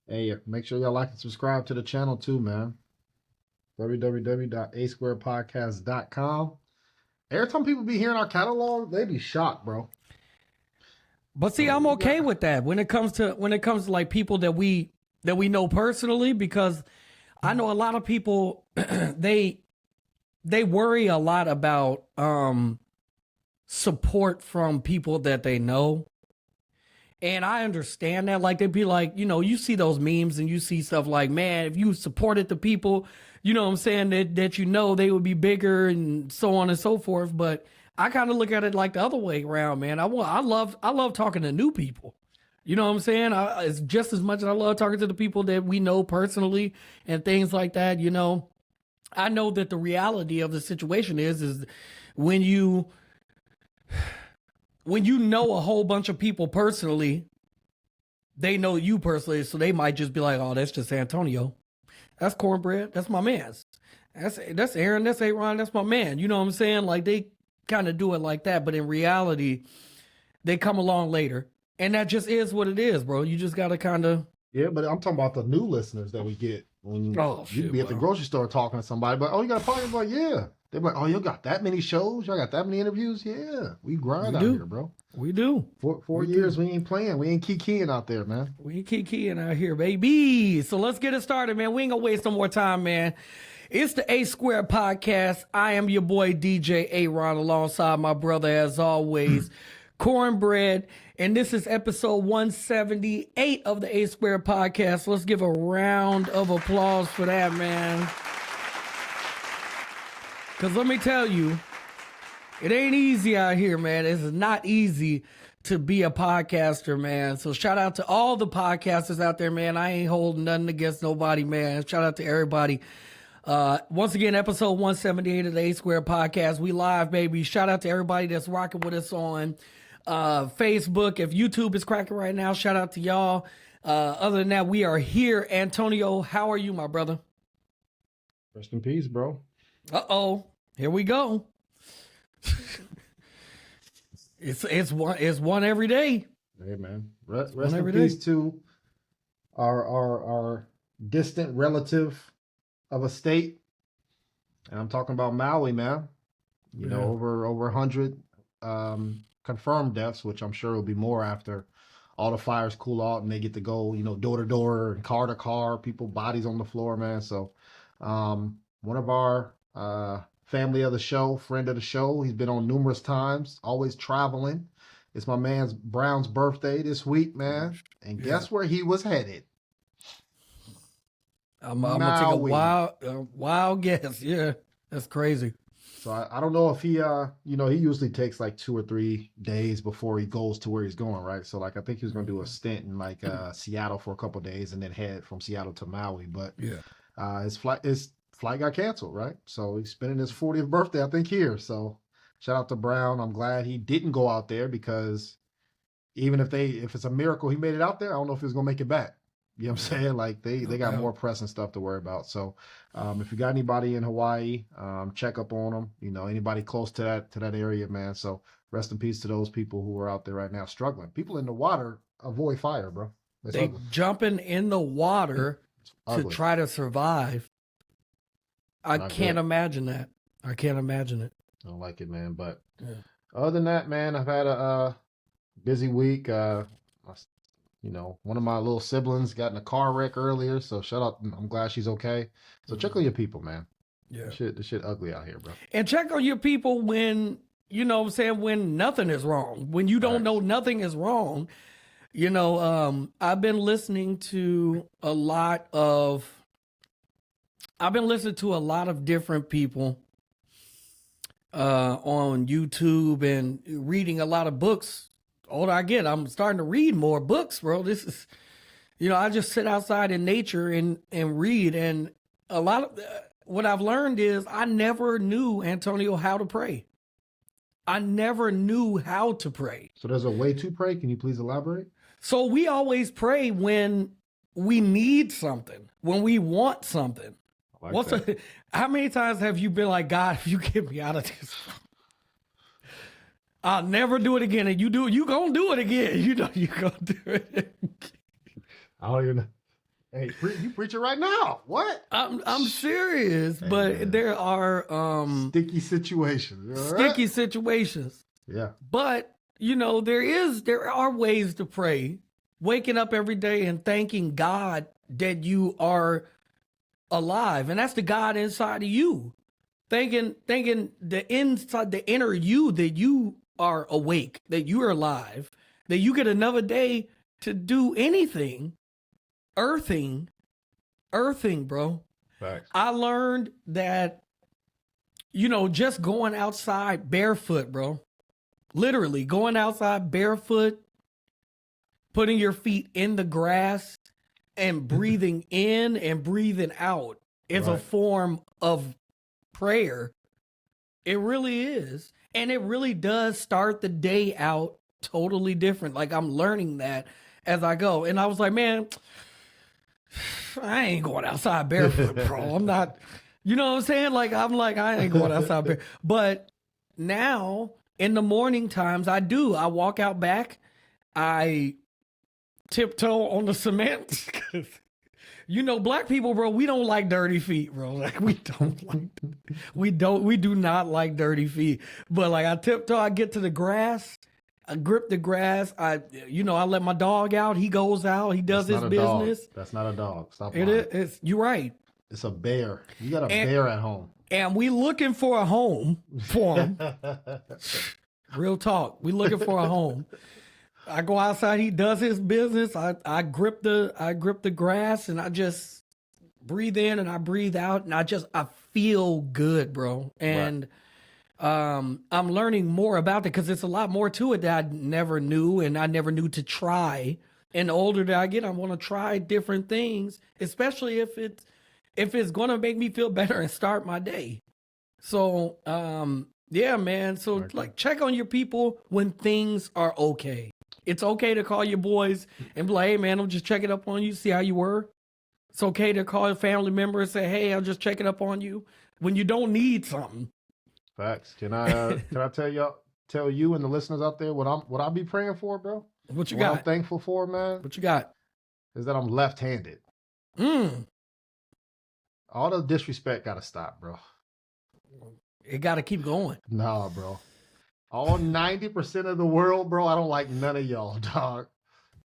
Hey, make sure y'all like and subscribe to the channel too, man. www.asquaredpodcast.com. Every time people be hearing our catalog, they be shocked, bro. But see, I'm okay with that when it comes to like people that we know personally, because I know a lot of people they worry a lot about support from people that they know. And I understand that. Like, they'd be like, you see those memes and you see stuff like, man, if you supported the people, you know what I'm saying, that they would be bigger and so on and so forth. But I kind of look at it like the other way around, man. I love talking to new people. You know what I'm saying? It's just as much as I love talking to the people that we know personally and things like that. I know that the reality of the situation is when you know a whole bunch of people personally, they know you personally, so they might just be like, oh, that's just Antonio. That's Cornbread. That's my man. That's Aaron. That's A-Ron. That's my man. You know what I'm saying? Like, they kind of do it like that, but in reality, they come along later. And that just is what it is, bro. You just got to kind of... Yeah, but I'm talking about the new listeners that we get. When you be at the grocery store talking to somebody, but, oh, you got a podcast? Like, yeah. They're like, oh, you got that many shows? Y'all got that many interviews? Yeah, we grind out here, bro. We do. Four years, we ain't playing. We ain't kikiing out there, man. We ain't kikiing out here, baby. So let's get it started, man. We ain't gonna waste no more time, man. It's the A Square Podcast. I am your boy, DJ A-Ron, alongside my brother, as always, Cornbread. And this is episode 178 of the A Square Podcast. Let's give a round of applause for that, man. Because let me tell you, it ain't easy out here, man. It's not easy to be a podcaster, man. So shout out to all the podcasters out there, man. I ain't holding nothing against nobody, man. Shout out to everybody. Once again, episode 178 of the A Square Podcast. We live, baby. Shout out to everybody that's rocking with us on Facebook. If YouTube is cracking right now, shout out to y'all. Other than that, we are here. Antonio, how are you, my brother? Rest in peace, bro. Uh-oh. Here we go. It's one every day. Hey, man. Rest in peace to our distant relative of a state. And I'm talking about Maui, man. You know, over 100 confirmed deaths, which I'm sure will be more after all the fires cool out and they get to go, door to door and car to car, people bodies on the floor, man. So one of our family of the show, friend of the show, he's been on numerous times, always traveling. It's my man's Brown's birthday this week, man. And guess where he was headed? I'm gonna take a wild guess. Yeah, that's crazy. So I don't know if he, he usually takes like 2 or 3 days before he goes to where he's going, right? So like I think he was gonna do a stint in like Seattle for a couple of days and then head from Seattle to Maui. But his flight got canceled, right? So he's spending his 40th birthday, I think, here. So shout out to Brown. I'm glad he didn't go out there, because even if it's a miracle he made it out there, I don't know if he's gonna make it back. You know what I'm saying? Like they got more pressing stuff to worry about. So if you got anybody in Hawaii, check up on them. Anybody close to that area, man. So rest in peace to those people who are out there right now struggling. People in the water avoid fire, bro. They jumping in the water to try to survive. I can't imagine that. I can't imagine it. I don't like it, man. But other than that, man, I've had a busy week. One of my little siblings got in a car wreck earlier, so shout out. I'm glad she's okay. So check on your people, man. Yeah. This shit ugly out here, bro. And check on your people when, when nothing is wrong. When you don't know nothing is wrong. I've been listening to a lot of different people on YouTube and reading a lot of books. Older I get, I'm starting to read more books, bro. This is, I just sit outside in nature and read. And a lot of what I've learned is I never knew, Antonio, how to pray. I never knew how to pray. So there's a way to pray. Can you please elaborate? So we always pray when we need something, when we want something. How many times have you been like, God, if you get me out of this, I'll never do it again. And you gonna do it again. You gonna do it. I don't even know. Hey, you preaching right now? What? I'm serious, Hey, but man. there are Sticky situations. All sticky right? situations. Yeah. But there are ways to pray. Waking up every day and thanking God that you are alive, and that's the God inside of you. Thanking the inner you, that you are awake, that you are alive, that you get another day to do anything. Earthing, bro. Facts. I learned that, just going outside barefoot, bro. Literally going outside barefoot, putting your feet in the grass and breathing in and breathing out is a Right. form of prayer. It really is. And it really does start the day out totally different. Like, I'm learning that as I go. And I was like, man, I ain't going outside barefoot, bro. I'm not, you know what I'm saying? Like, I ain't going outside barefoot. But now in the morning times, I do. I walk out back. I tiptoe on the cement. Black people, bro, we don't like dirty feet, bro. Like, we do not like dirty feet. But like, I tiptoe, I get to the grass. I grip the grass. I let my dog out. He goes out. He does his business. That's not a dog. Stop It lying. is. You're right. It's a bear. You got a bear at home. And we looking for a home for him. Real talk. We looking for a home. I go outside. He does his business. I grip the grass, and I just breathe in and I breathe out, and I feel good, bro. And I'm learning more about it because it's a lot more to it that I never knew, and I never knew to try. And the older that I get, I want to try different things, especially if it's going to make me feel better and start my day. So, yeah, man. So like, check on your people when things are okay. It's okay to call your boys and be like, hey, man, I'm just checking up on you, see how you were. It's okay to call a family member and say, hey, I'm just checking up on you when you don't need something. Facts. Can I tell you and the listeners out there what I be praying for, bro? What you got? What I'm thankful for, man, What you got? is that I'm left-handed. All the disrespect gotta stop, bro. It got to keep going. Nah, bro. All 90% of the world, bro, I don't like none of y'all, dog.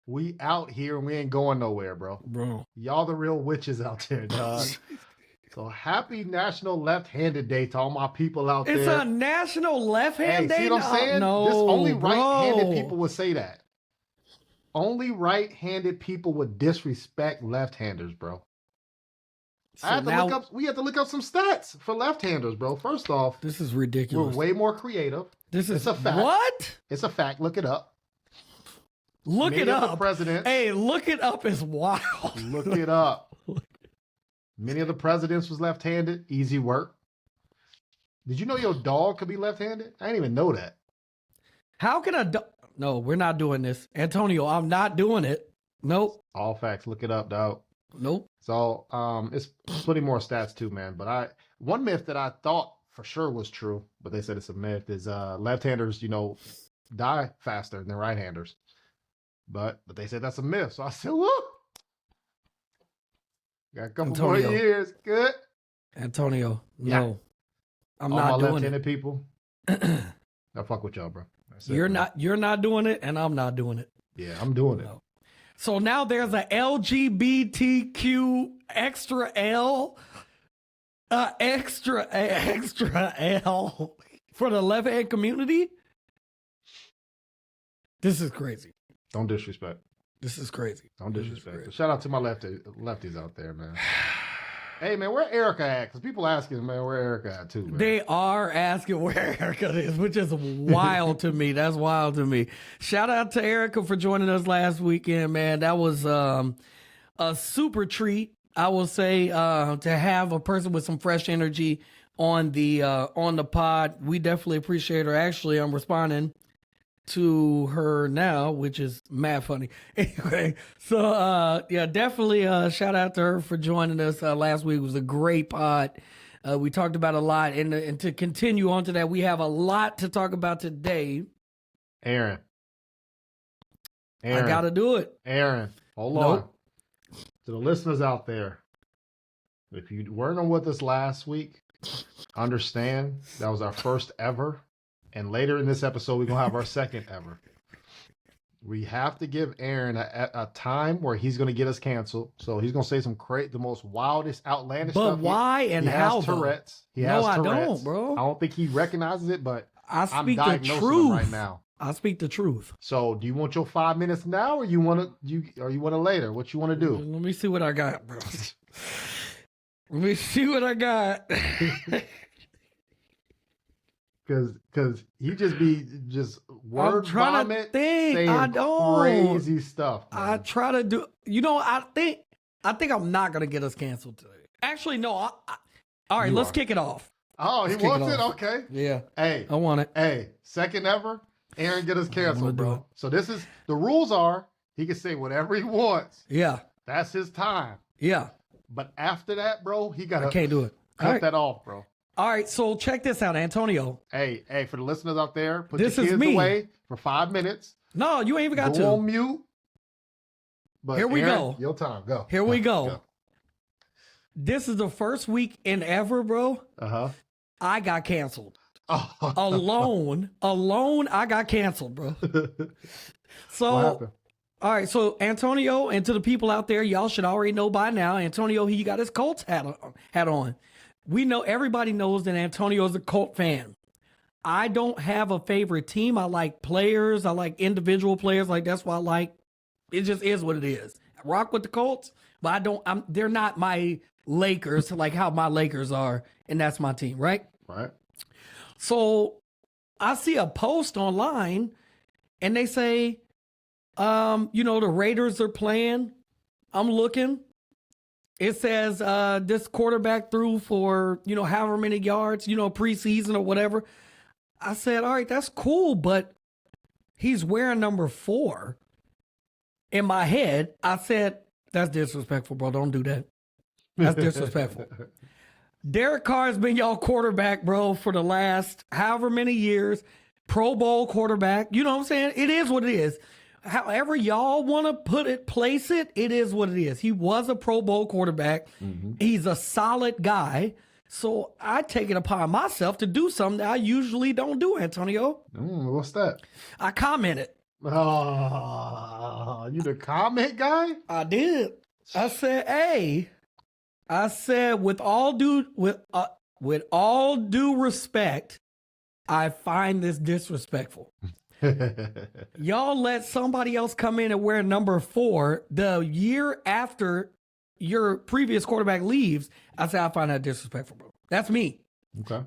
We out here and we ain't going nowhere, bro. Y'all the real witches out there, dog. So happy National Left-Handed Day to all my people out there. It's a National Left-Hand Day? See what I'm saying? No, this only bro. right-handed people would say that. Only right-handed people would disrespect left-handers, bro. So we had to look up some stats for left-handers, bro. First off, this is ridiculous. we're way more creative. It's a fact. What? It's a fact. Look it up. Look it up. The presidents. Hey, look it up is wild. Look it up. Many of the presidents was left-handed. Easy work. Did you know your dog could be left-handed? I didn't even know that. How can a dog? No, we're not doing this. Antonio, I'm not doing it. Nope. All facts. Look it up, dog. Nope. So it's plenty more stats too, man. But one myth that I thought for sure was true, but they said it's a myth, is left-handers, die faster than right-handers. But they said that's a myth. So I said, whoa. Got a couple more years. Good. Antonio, no. Yeah. I'm all not my doing left-handed it. people. I fuck with y'all, bro. You're not doing it, and I'm not doing it. Yeah, I'm doing it. No. So now there's a LGBTQ extra L, extra L for the left-hand community. This is crazy. Don't disrespect. This is crazy. Don't disrespect. Shout out to my lefties out there, man. Hey, man, where Erica at? Because people asking, man, where Erica at too, man. They are asking where Erica is, which is wild to me. That's wild to me. Shout out to Erica for joining us last weekend, man. That was a super treat, I will say, to have a person with some fresh energy on the pod. We definitely appreciate her. Actually, I'm responding to her now, which is mad funny. Anyway, so yeah, definitely shout out to her for joining us last week. It was a great pod. We talked about a lot, and to continue on to that, we have a lot to talk about today. Aaron. I gotta do it. Aaron, hold Nope. on. To the listeners out there, if you weren't on with us last week, understand that was our first ever. And later in this episode, we're going to have our second ever. We have to give Aaron a time where he's going to get us canceled. So he's going to say the most wildest, outlandish stuff. But why and how? He has Tourette's. No, I don't, bro. I don't think he recognizes it, but I I'm speak the diagnosing him truth right now. I speak the truth. So, do you want your 5 minutes now, or you want it later? What you want to do? Let me see what I got, bro. Let me see what I got. Because you just be word vomit, saying I don't. crazy stuff. Man. I try to do. You know, I think I'm not gonna get us canceled today. Actually, no. All right, let's kick it off. Oh, he wants it. Okay. Yeah. Hey, I want it. Hey, second ever. Aaron get us canceled, do it. bro. So this is the rules are he can say whatever he wants. Yeah. That's his time. Yeah. But after that, bro, he got to I can't do it. Cut that off, bro. All right, so check this out, Antonio. Hey, for the listeners out there, put This your is kids me. away for 5 minutes. No, you ain't even got Go to. on mute. But Here we Aaron, go. Your time. Go. Here we go. This is the first week in ever, bro. Uh-huh. I got canceled. Oh. Alone, I got canceled, bro. So, What happened? all right, so Antonio, and to the people out there, y'all should already know by now, Antonio, he got his Colts hat on. We know, everybody knows that Antonio is a Colt fan. I don't have a favorite team. I like players. I like individual players. Like, that's why I like, it just is what it is. I rock with the Colts, but they're not my Lakers, like how my Lakers are, and that's my team, right? Right. So I see a post online and they say, the Raiders are playing. I'm looking. It says this quarterback threw for, however many yards, preseason or whatever. I said, all right, that's cool, but he's wearing number 4. In my head, I said, that's disrespectful, bro. Don't do that. That's disrespectful. Derek Carr has been y'all quarterback, bro, for the last however many years. Pro Bowl quarterback. You know what I'm saying? It is what it is. However y'all want to place it, it is what it is. He was a Pro Bowl quarterback. Mm-hmm. He's a solid guy. So I take it upon myself to do something that I usually don't do, Antonio. What's that? I commented. Oh, you the comment guy? I did. I said, hey. with all due respect, I find this disrespectful. Y'all let somebody else come in and wear number 4 the year after your previous quarterback leaves. I say I find that disrespectful, bro. That's me. Okay.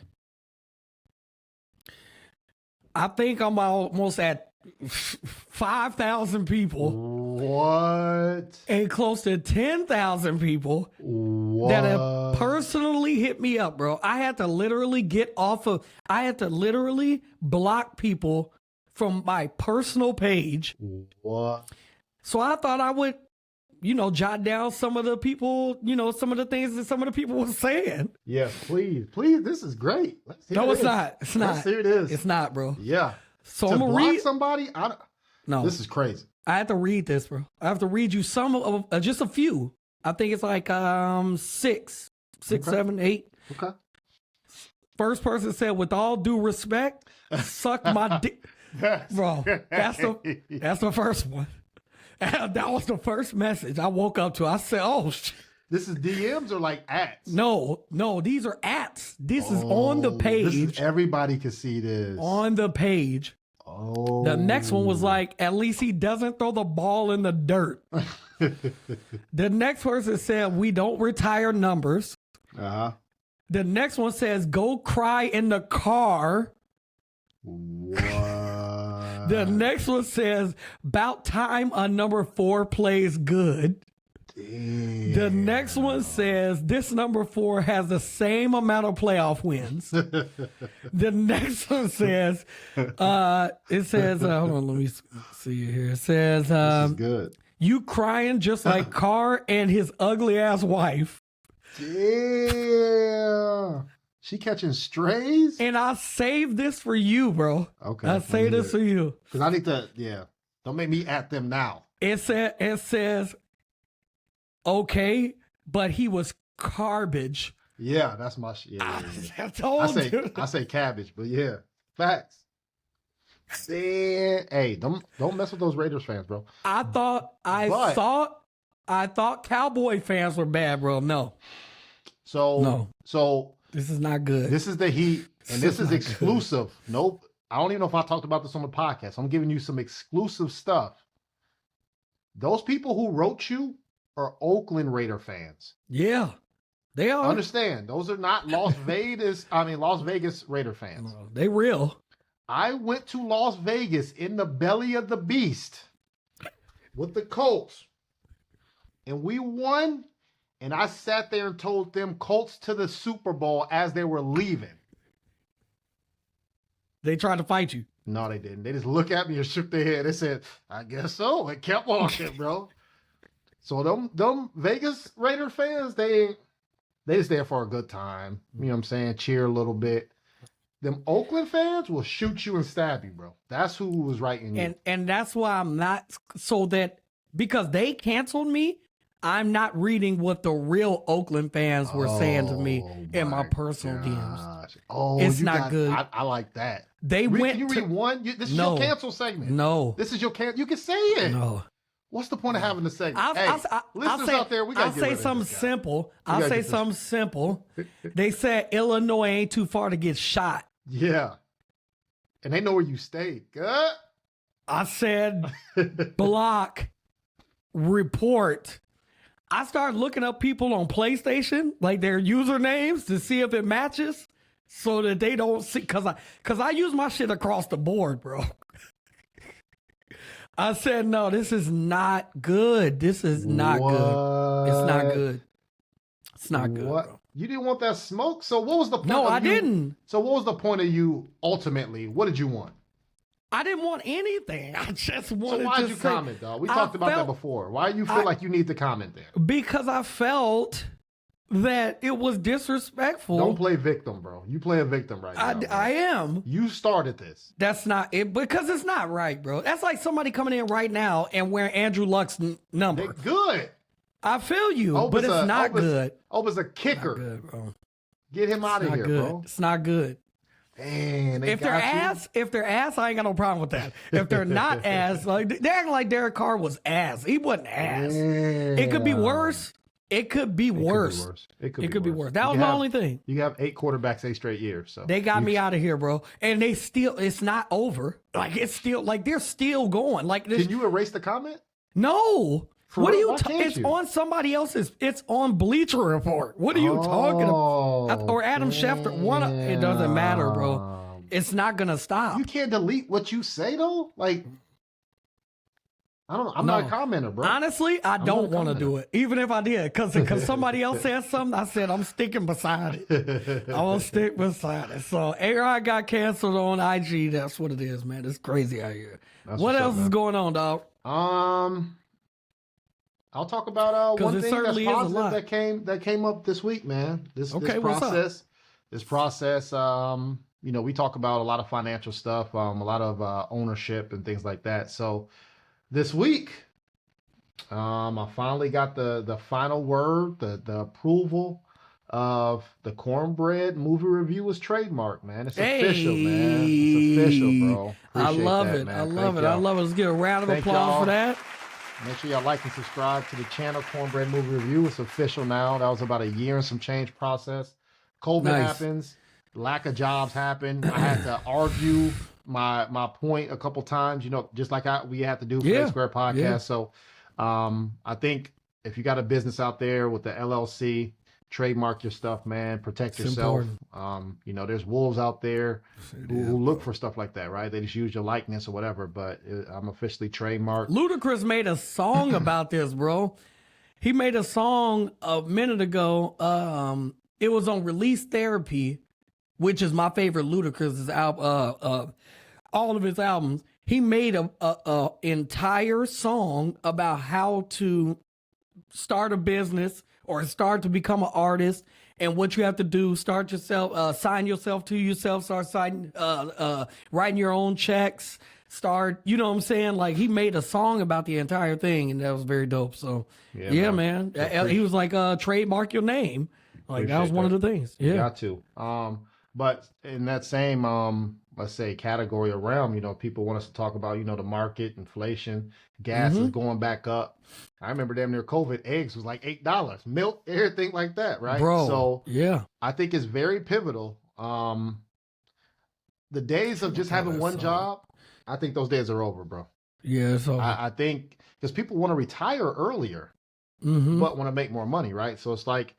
I think I'm almost at 5,000 people. What? And close to 10,000 people that have personally hit me up, bro. I had to literally block people from my personal page. What? So I thought I would, jot down some of the people, some of the things that some of the people were saying. Yeah, please. This is great. No, it's not. It's not. Let's hear this. It's not, bro. Yeah. So to I'm going block to read somebody? No. This is crazy. I have to read this, bro. I have to read you some of just a few. I think it's like 6, Okay. 7, 8. Okay. First person said, with all due respect, suck my dick. Bro, that's the first one. And that was the first message I woke up to. I said, oh, shit. This is DMs or like ats? No, these are ats. This is on the page. Everybody can see this. On the page. Oh. The next one was like, at least he doesn't throw the ball in the dirt. The next person said, we don't retire numbers. Uh-huh. The next one says, go cry in the car. What? The next one says, about time a number 4 plays good. Damn. The next one says, this number 4 has the same amount of playoff wins. The next one says, hold on, let me see here. It says, this is good. You crying just like Carr and his ugly ass wife. Yeah. She catching strays? And I saved this for you, bro. Okay. I saved this for you. Because I need to, don't make me at them now. It says, okay, but he was garbage. Yeah, that's my shit. Yeah. I told you. I say cabbage, but yeah, facts. Man, hey, don't mess with those Raiders fans, bro. I thought Cowboy fans were bad, bro. No. So this is not good. This is the heat, and this is exclusive. Good. Nope. I don't even know if I talked about this on the podcast. I'm giving you some exclusive stuff. Those people who wrote you are Oakland Raider fans. Yeah, they are. Understand, those are not Las Vegas Raider fans. No, they real. I went to Las Vegas in the belly of the beast with the Colts, and we won. And I sat there and told them Colts to the Super Bowl as they were leaving. They tried to fight you. No, they didn't. They just looked at me and shook their head. They said, I guess so. And kept walking, bro. So them Vegas Raider fans, they just there for a good time. You know what I'm saying? Cheer a little bit. Them Oakland fans will shoot you and stab you, bro. That's who was writing you. And that's why I'm not, so that, because they canceled me, I'm not reading what the real Oakland fans were saying to me in my personal DMs. Oh, it's not good. I like that. They went. Can you read one? This is your cancel segment. No, this is your cancel. You can say it. No. What's the point of having the segment? Listeners out there, I'll say something simple. I'll say something simple. They said Illinois ain't too far to get shot. Yeah, and they know where you stay. Good. I said block, report. I started looking up people on PlayStation, like their usernames, to see if it matches, so that they don't see. Cause I use my shit across the board, bro. I said, no, this is not good. This is not good. It's not good. It's not good. What? Bro. You didn't want that smoke? So what was the point? No, I didn't. So what was the point of you ultimately? What did you want? I didn't want anything. I just wanted to. So why'd you comment, though? We talked about that before. Why do you feel like you need to comment there? Because I felt that it was disrespectful. Don't play victim, bro. You play a victim right now. I am. You started this. That's not it, because it's not right, bro. That's like somebody coming in right now and wearing Andrew Luck's number. They're good. I feel you, but it's not good. Oba's a kicker. Not good, bro. Get him out of here, bro. It's not good. Man, if they're ass, I ain't got no problem with that. If they're not ass, like they're acting like Derek Carr was ass. He wasn't ass. Damn. It could be worse. It could be worse. It could be worse. That was my only thing. You have 8 quarterbacks 8 straight years. So they got me out of here, bro. And they still, it's not over. Like it's still, like they're still going. Like this. Can you erase the comment? No. What are you talking? It's on somebody else's. It's on Bleacher Report. What are you talking about? Or Adam Schefter. It doesn't matter, bro. It's not gonna stop. You can't delete what you say though. Like, I don't know. I'm not a commenter, bro. Honestly, I don't want to do it, even if I did, because somebody else said something. I said I'm sticking beside it. I will stick beside it. So A-Rod got canceled on IG. That's what it is, man. It's crazy out here. What else is going on, dog? I'll talk about one thing that's positive that came up this week, man. This process. You know, we talk about a lot of financial stuff, a lot of ownership and things like that. So this week, I finally got the final word, the approval of the Cornbread Movie Review as trademark, man. It's official, man. It's official, bro. I love it. I love it. I love it. Let's get a round of applause for that. Make sure y'all like and subscribe to the channel, Cornbread Movie Review. It's official now. That was about a year and some change process. COVID happens. Lack of jobs happened. I had to argue my point a couple times, you know, just like we had to do for the Square Podcast. Yeah. So I think if you got a business out there with the LLC, trademark your stuff, man. Protect yourself. You know, there's wolves out there who look for stuff like that, right? They just use your likeness or whatever, but I'm officially trademarked. Ludacris made a song about this, bro. He made a song a minute ago. It was on Release Therapy, which is my favorite Ludacris album, all of his albums. He made a entire song about how to start a business or start to become an artist and what you have to do. Start yourself, sign yourself to yourself, start signing, writing your own checks, start, you know what I'm saying? Like he made a song about the entire thing, and that was very dope. So yeah, man. He was like, trademark your name. Like that was one of the things. Yeah. You got to. But in that same let's say category or realm, you know, people want us to talk about, you know, the market, inflation, gas is going back up. I remember damn near COVID, eggs was like $8, milk, everything like that, right? Bro, so yeah. I think it's very pivotal. The days of just having one job, I think those days are over, bro. Yeah, so I think because people want to retire earlier, but want to make more money, right? So it's like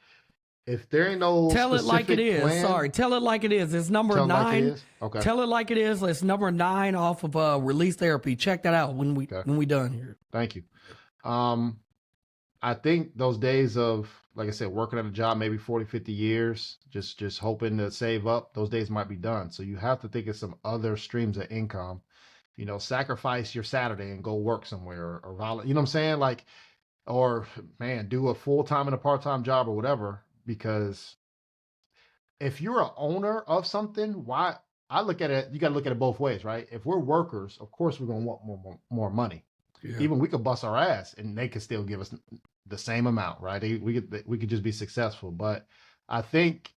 if there ain't no tell it like it is. Plan, Sorry, tell it like it is. It's number 9. Like it is? Okay. Tell it like it is. It's number 9 off of Release Therapy. Check that out when we done here. Thank you. I think those days of, like I said, working at a job maybe 40, 50 years, just hoping to save up, those days might be done. So you have to think of some other streams of income. You know, sacrifice your Saturday and go work somewhere or you know what I'm saying? Like, or man, do a full-time and a part-time job or whatever. Because if you're an owner of something, why I look at it, you got to look at it both ways, right? If we're workers, of course we're gonna want more money. Yeah. Even we could bust our ass and they could still give us the same amount, right? We could just be successful. But I think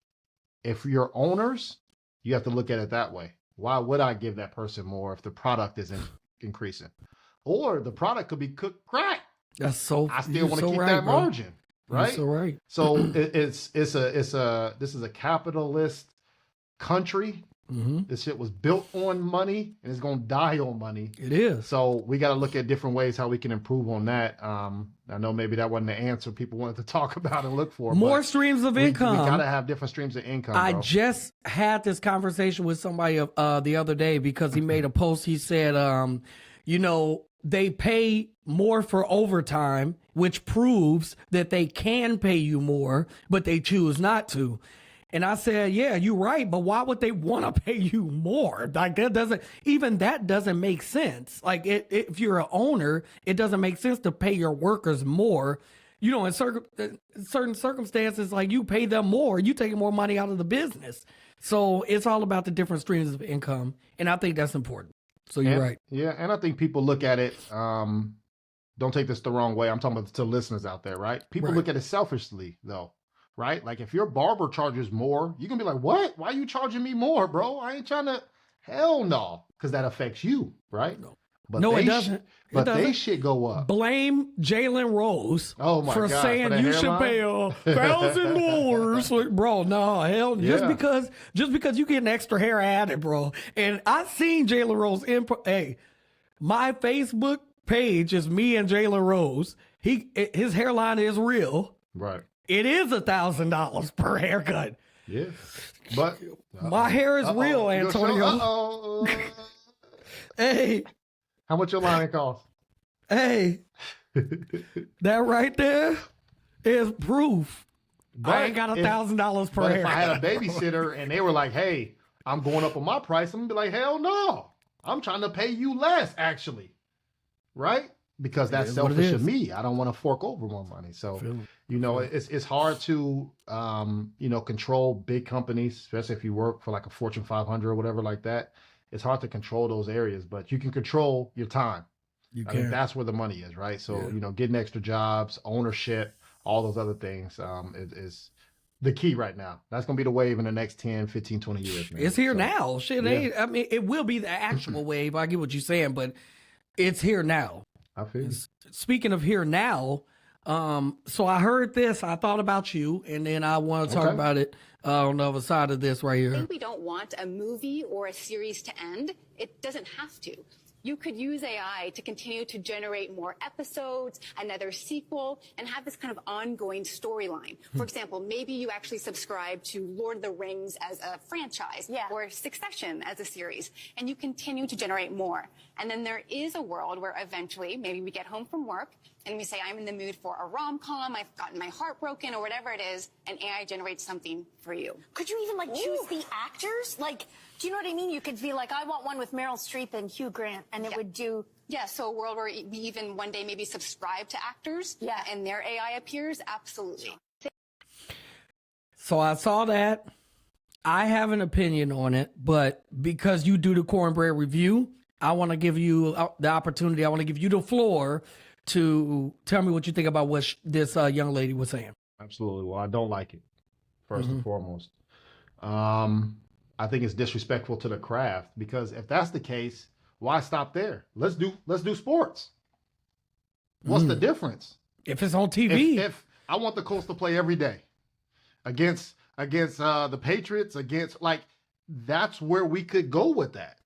if you're owners, you have to look at it that way. Why would I give that person more if the product isn't increasing? Or the product could be cooked crack. That's so. I still want to keep that margin. Right. You're so right. So this is a capitalist country. This shit was built on money and it's gonna die on money. It is. So we got to look at different ways how we can improve on that. I know maybe that wasn't the answer people wanted to talk about and look for. More streams of income. We gotta have different streams of income. I bro. just had this conversation with somebody the other day because he made a post. He said, you know, they pay more for overtime, which proves that they can pay you more, but they choose not to. And I said, yeah, you're right, but why would they want to pay you more? Like that doesn't make sense. Like if you're an owner, it doesn't make sense to pay your workers more. You know, in certain circumstances, like you pay them more, you taking more money out of the business. So it's all about the different streams of income. And I think that's important. So you're right. Yeah, and I think people look at it, don't take this the wrong way. I'm talking about to listeners out there, right? People look at it selfishly, though, right? Like if your barber charges more, you're going to be like, what? Why are you charging me more, bro? I ain't trying to. Hell no, because that affects you, right? No. But no, it doesn't. But they should go up. Blame Jalen Rose for saying you should pay $1,000. Bro, no, hell, just because you get an extra hair added, bro. And I seen Jalen Rose hey, my Facebook page is me and Jalen Rose. His hairline is real. Right. It is $1,000 per haircut. Yeah. But my hair is real, Antonio. Hey. How much your line cost? Hey, that right there is proof. But I ain't got $1,000 per hair. If I had a babysitter and they were like, hey, I'm going up on my price, I'm going to be like, hell no. I'm trying to pay you less, actually. Right? Because that's selfish of me. I don't want to fork over more money. So, you know, it's hard to, you know, control big companies, especially if you work for like a Fortune 500 or whatever like that. It's hard to control those areas, but you can control your time. I mean, that's where the money is, right? So, you know, getting extra jobs, ownership, all those other things is the key right now. That's going to be the wave in the next 10, 15, 20 years. Man. It's here now. Shit, I mean, it will be the actual wave. I get what you're saying, but it's here now. I feel you. Speaking of here now, so I heard this, I thought about you, and then I want to talk about it on the other side of this right here. I think we don't want a movie or a series to end. It doesn't have to. You could use AI to continue to generate more episodes, another sequel, and have this kind of ongoing storyline. For example, maybe you actually subscribe to Lord of the Rings as a franchise or Succession as a series, and you continue to generate more. And then there is a world where eventually maybe we get home from work and we say, I'm in the mood for a rom-com, I've gotten my heart broken, or whatever it is, and AI generates something for you. Could you even, like, choose the actors? Like, do you know what I mean? You could be like, I want one with Meryl Streep and Hugh Grant, and it would do... Yeah, so a world where we even one day maybe subscribe to actors, and their AI appears, absolutely. So I saw that. I have an opinion on it, but because you do the cornbread review, I want to give you the opportunity. I want to give you the floor to tell me what you think about what this young lady was saying. Absolutely. Well, I don't like it, first and foremost. I think it's disrespectful to the craft, because if that's the case, why stop there? Let's do sports. What's the difference? If it's on TV. If I want the Colts to play every day against the Patriots, that's where we could go with that.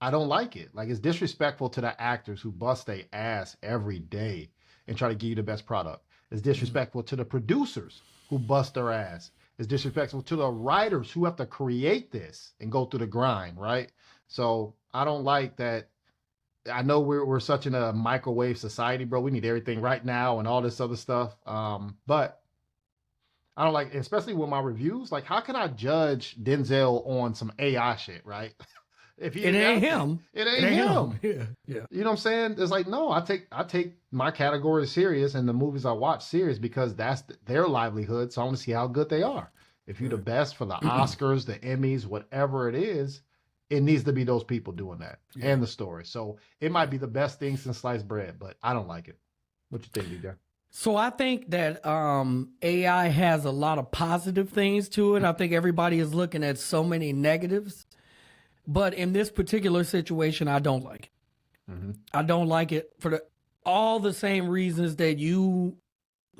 I don't like it. Like, it's disrespectful to the actors who bust their ass every day and try to give you the best product. It's disrespectful to the producers who bust their ass. It's disrespectful to the writers who have to create this and go through the grind, right? So I don't like that. I know we're such in a microwave society, bro. We need everything right now and all this other stuff. But I don't like, especially with my reviews, like, how can I judge Denzel on some AI shit, right? If it ain't him. It ain't him. Yeah. You know what I'm saying? It's like, no, I take my category serious and the movies I watch serious, because that's their livelihood. So I want to see how good they are. If you're the best for the Oscars, the Emmys, whatever it is, it needs to be those people doing that and the story. So it might be the best thing since sliced bread, but I don't like it. What you think, DJ? So I think that AI has a lot of positive things to it. I think everybody is looking at so many negatives. But in this particular situation, I don't like it. I don't like it for all the same reasons that you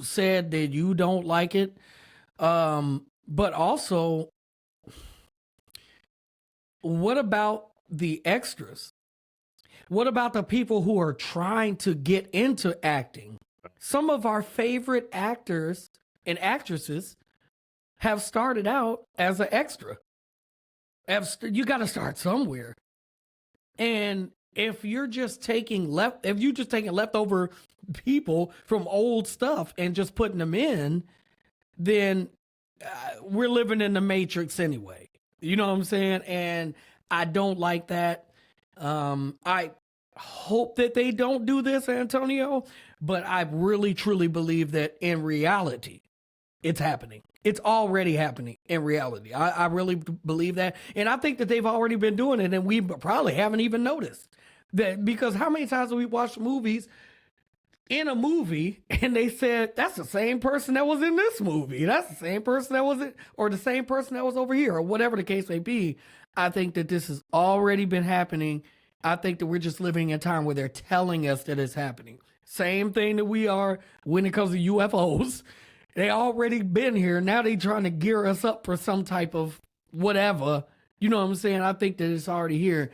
said that you don't like it. But also, what about the extras? What about the people who are trying to get into acting? Some of our favorite actors and actresses have started out as an extra. You got to start somewhere. And if you're just taking leftover people from old stuff and just putting them in, then we're living in the Matrix anyway. You know what I'm saying? And I don't like that. I hope that they don't do this, Antonio, but I really truly believe that in reality, it's happening. It's already happening in reality. I really believe that. And I think that they've already been doing it, and we probably haven't even noticed that, because how many times have we watched movies in a movie and they said, that's the same person that was in this movie. That's the same person that was it, or the same person that was over here, or whatever the case may be. I think that this has already been happening. I think that we're just living in a time where they're telling us that it's happening. Same thing that we are when it comes to UFOs. They already been here. Now they trying to gear us up for some type of whatever. You know what I'm saying? I think that it's already here.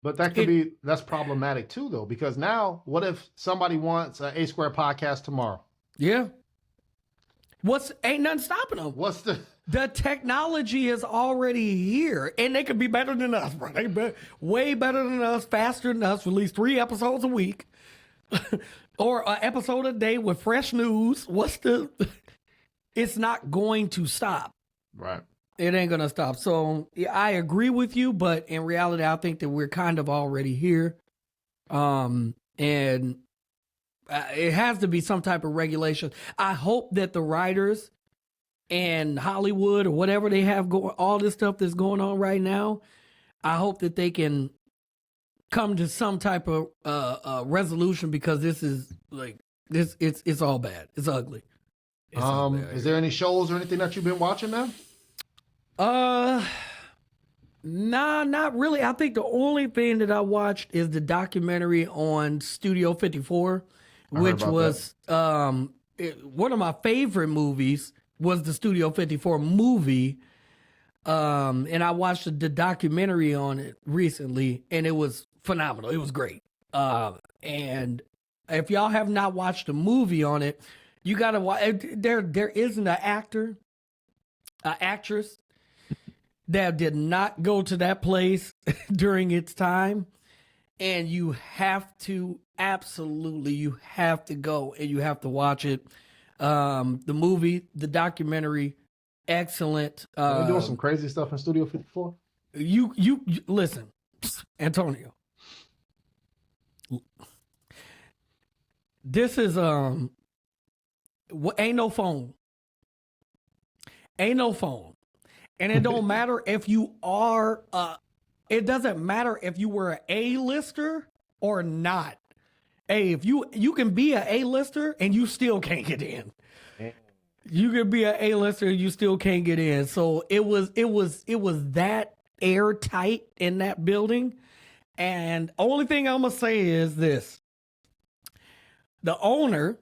But that that's problematic too, though, because now what if somebody wants an A Square podcast tomorrow? Yeah. Ain't nothing stopping them. The technology is already here, and they could be better than us, bro. They way better than us, faster than us, release 3 episodes a week. Or an episode a day with fresh news. It's not going to stop. Right. It ain't going to stop. So yeah, I agree with you, but in reality, I think that we're kind of already here. And it has to be some type of regulation. I hope that the writers and Hollywood or whatever they have going, all this stuff that's going on right now, I hope that they can come to some type of resolution, because this is like this. It's all bad. It's ugly. It's all bad. Is there any shows or anything that you've been watching now? Nah, not really. I think the only thing that I watched is the documentary on Studio 54, which was one of my favorite movies. Was the Studio 54 movie. And I watched the documentary on it recently, and it was phenomenal. It was great. And if y'all have not watched the movie on it, you gotta watch. There isn't an actress that did not go to that place during its time, and you have to you have to go and you have to watch it. The movie, the documentary. Excellent. We're doing some crazy stuff in Studio 54. You listen, Antonio. This is ain't no phone. Ain't no phone. And it don't matter if you are It doesn't matter if you were an A-lister or not. Hey, if you can be an A-lister and you still can't get in. You can be an A-lister and you still can't get in. So it was that airtight in that building. And only thing I'm gonna say is this. The owner,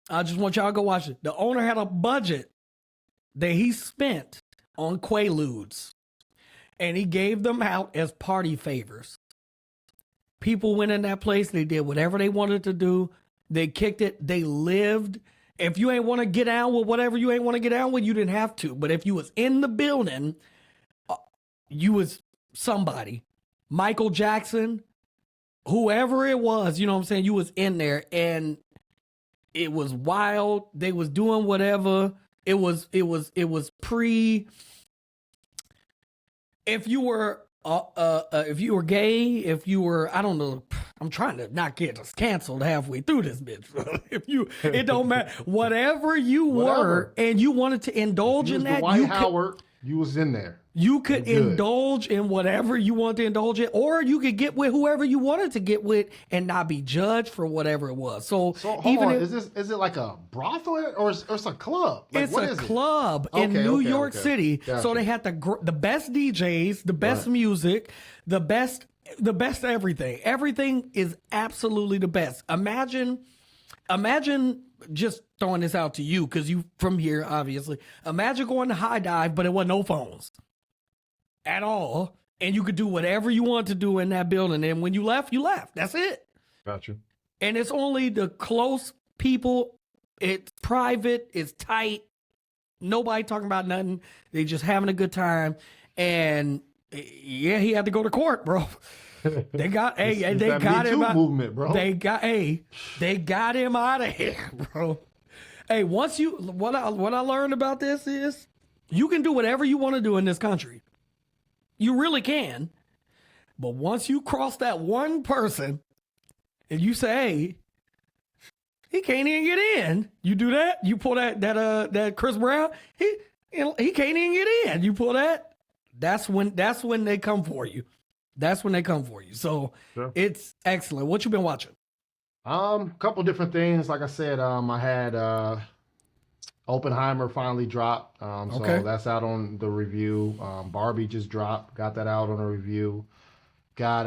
I just want y'all to go watch it. The owner had a budget that he spent on Quaaludes. And he gave them out as party favors. People went in that place. They did whatever they wanted to do. They kicked it. They lived. If you ain't want to get out with whatever you ain't want to get out with, you didn't have to. But if you was in the building, you was somebody. Michael Jackson, whoever it was, you know what I'm saying? You was in there and it was wild. They was doing whatever. It was pre. If you were gay, if you were, I don't know, I'm trying to not get us canceled halfway through this bitch. It don't matter. Whatever you were, and you wanted to indulge in that, you was in there. You could indulge in whatever you want to indulge in, or you could get with whoever you wanted to get with and not be judged for whatever it was. So hold on, is it like a brothel or it's a club? Like, it's a club in New York City. Gotcha. So they had the best DJs, the best music, the best everything. Everything is absolutely the best. Imagine just throwing this out to you because you from here, obviously. Imagine going to High Dive, but it wasn't no phones at all. And you could do whatever you want to do in that building. And when you left, you left. That's it. Gotcha. And it's only the close people. It's private. It's tight. Nobody talking about nothing. They just having a good time. And yeah, he had to go to court, bro. They got they got him out. Movement, bro. They got him out of here, bro. Hey, once you what I learned about this is you can do whatever you want to do in this country. You really can. But once you cross that one person and you say, hey, he can't even get in. You do that, you pull that Chris Brown, he can't even get in. You pull that, that's when they come for you. That's when they come for you. So sure. It's excellent. What you been watching? Couple different things. Like I said, I had Oppenheimer finally dropped. So that's out on the review. Barbie just dropped. Got that out on a review. Got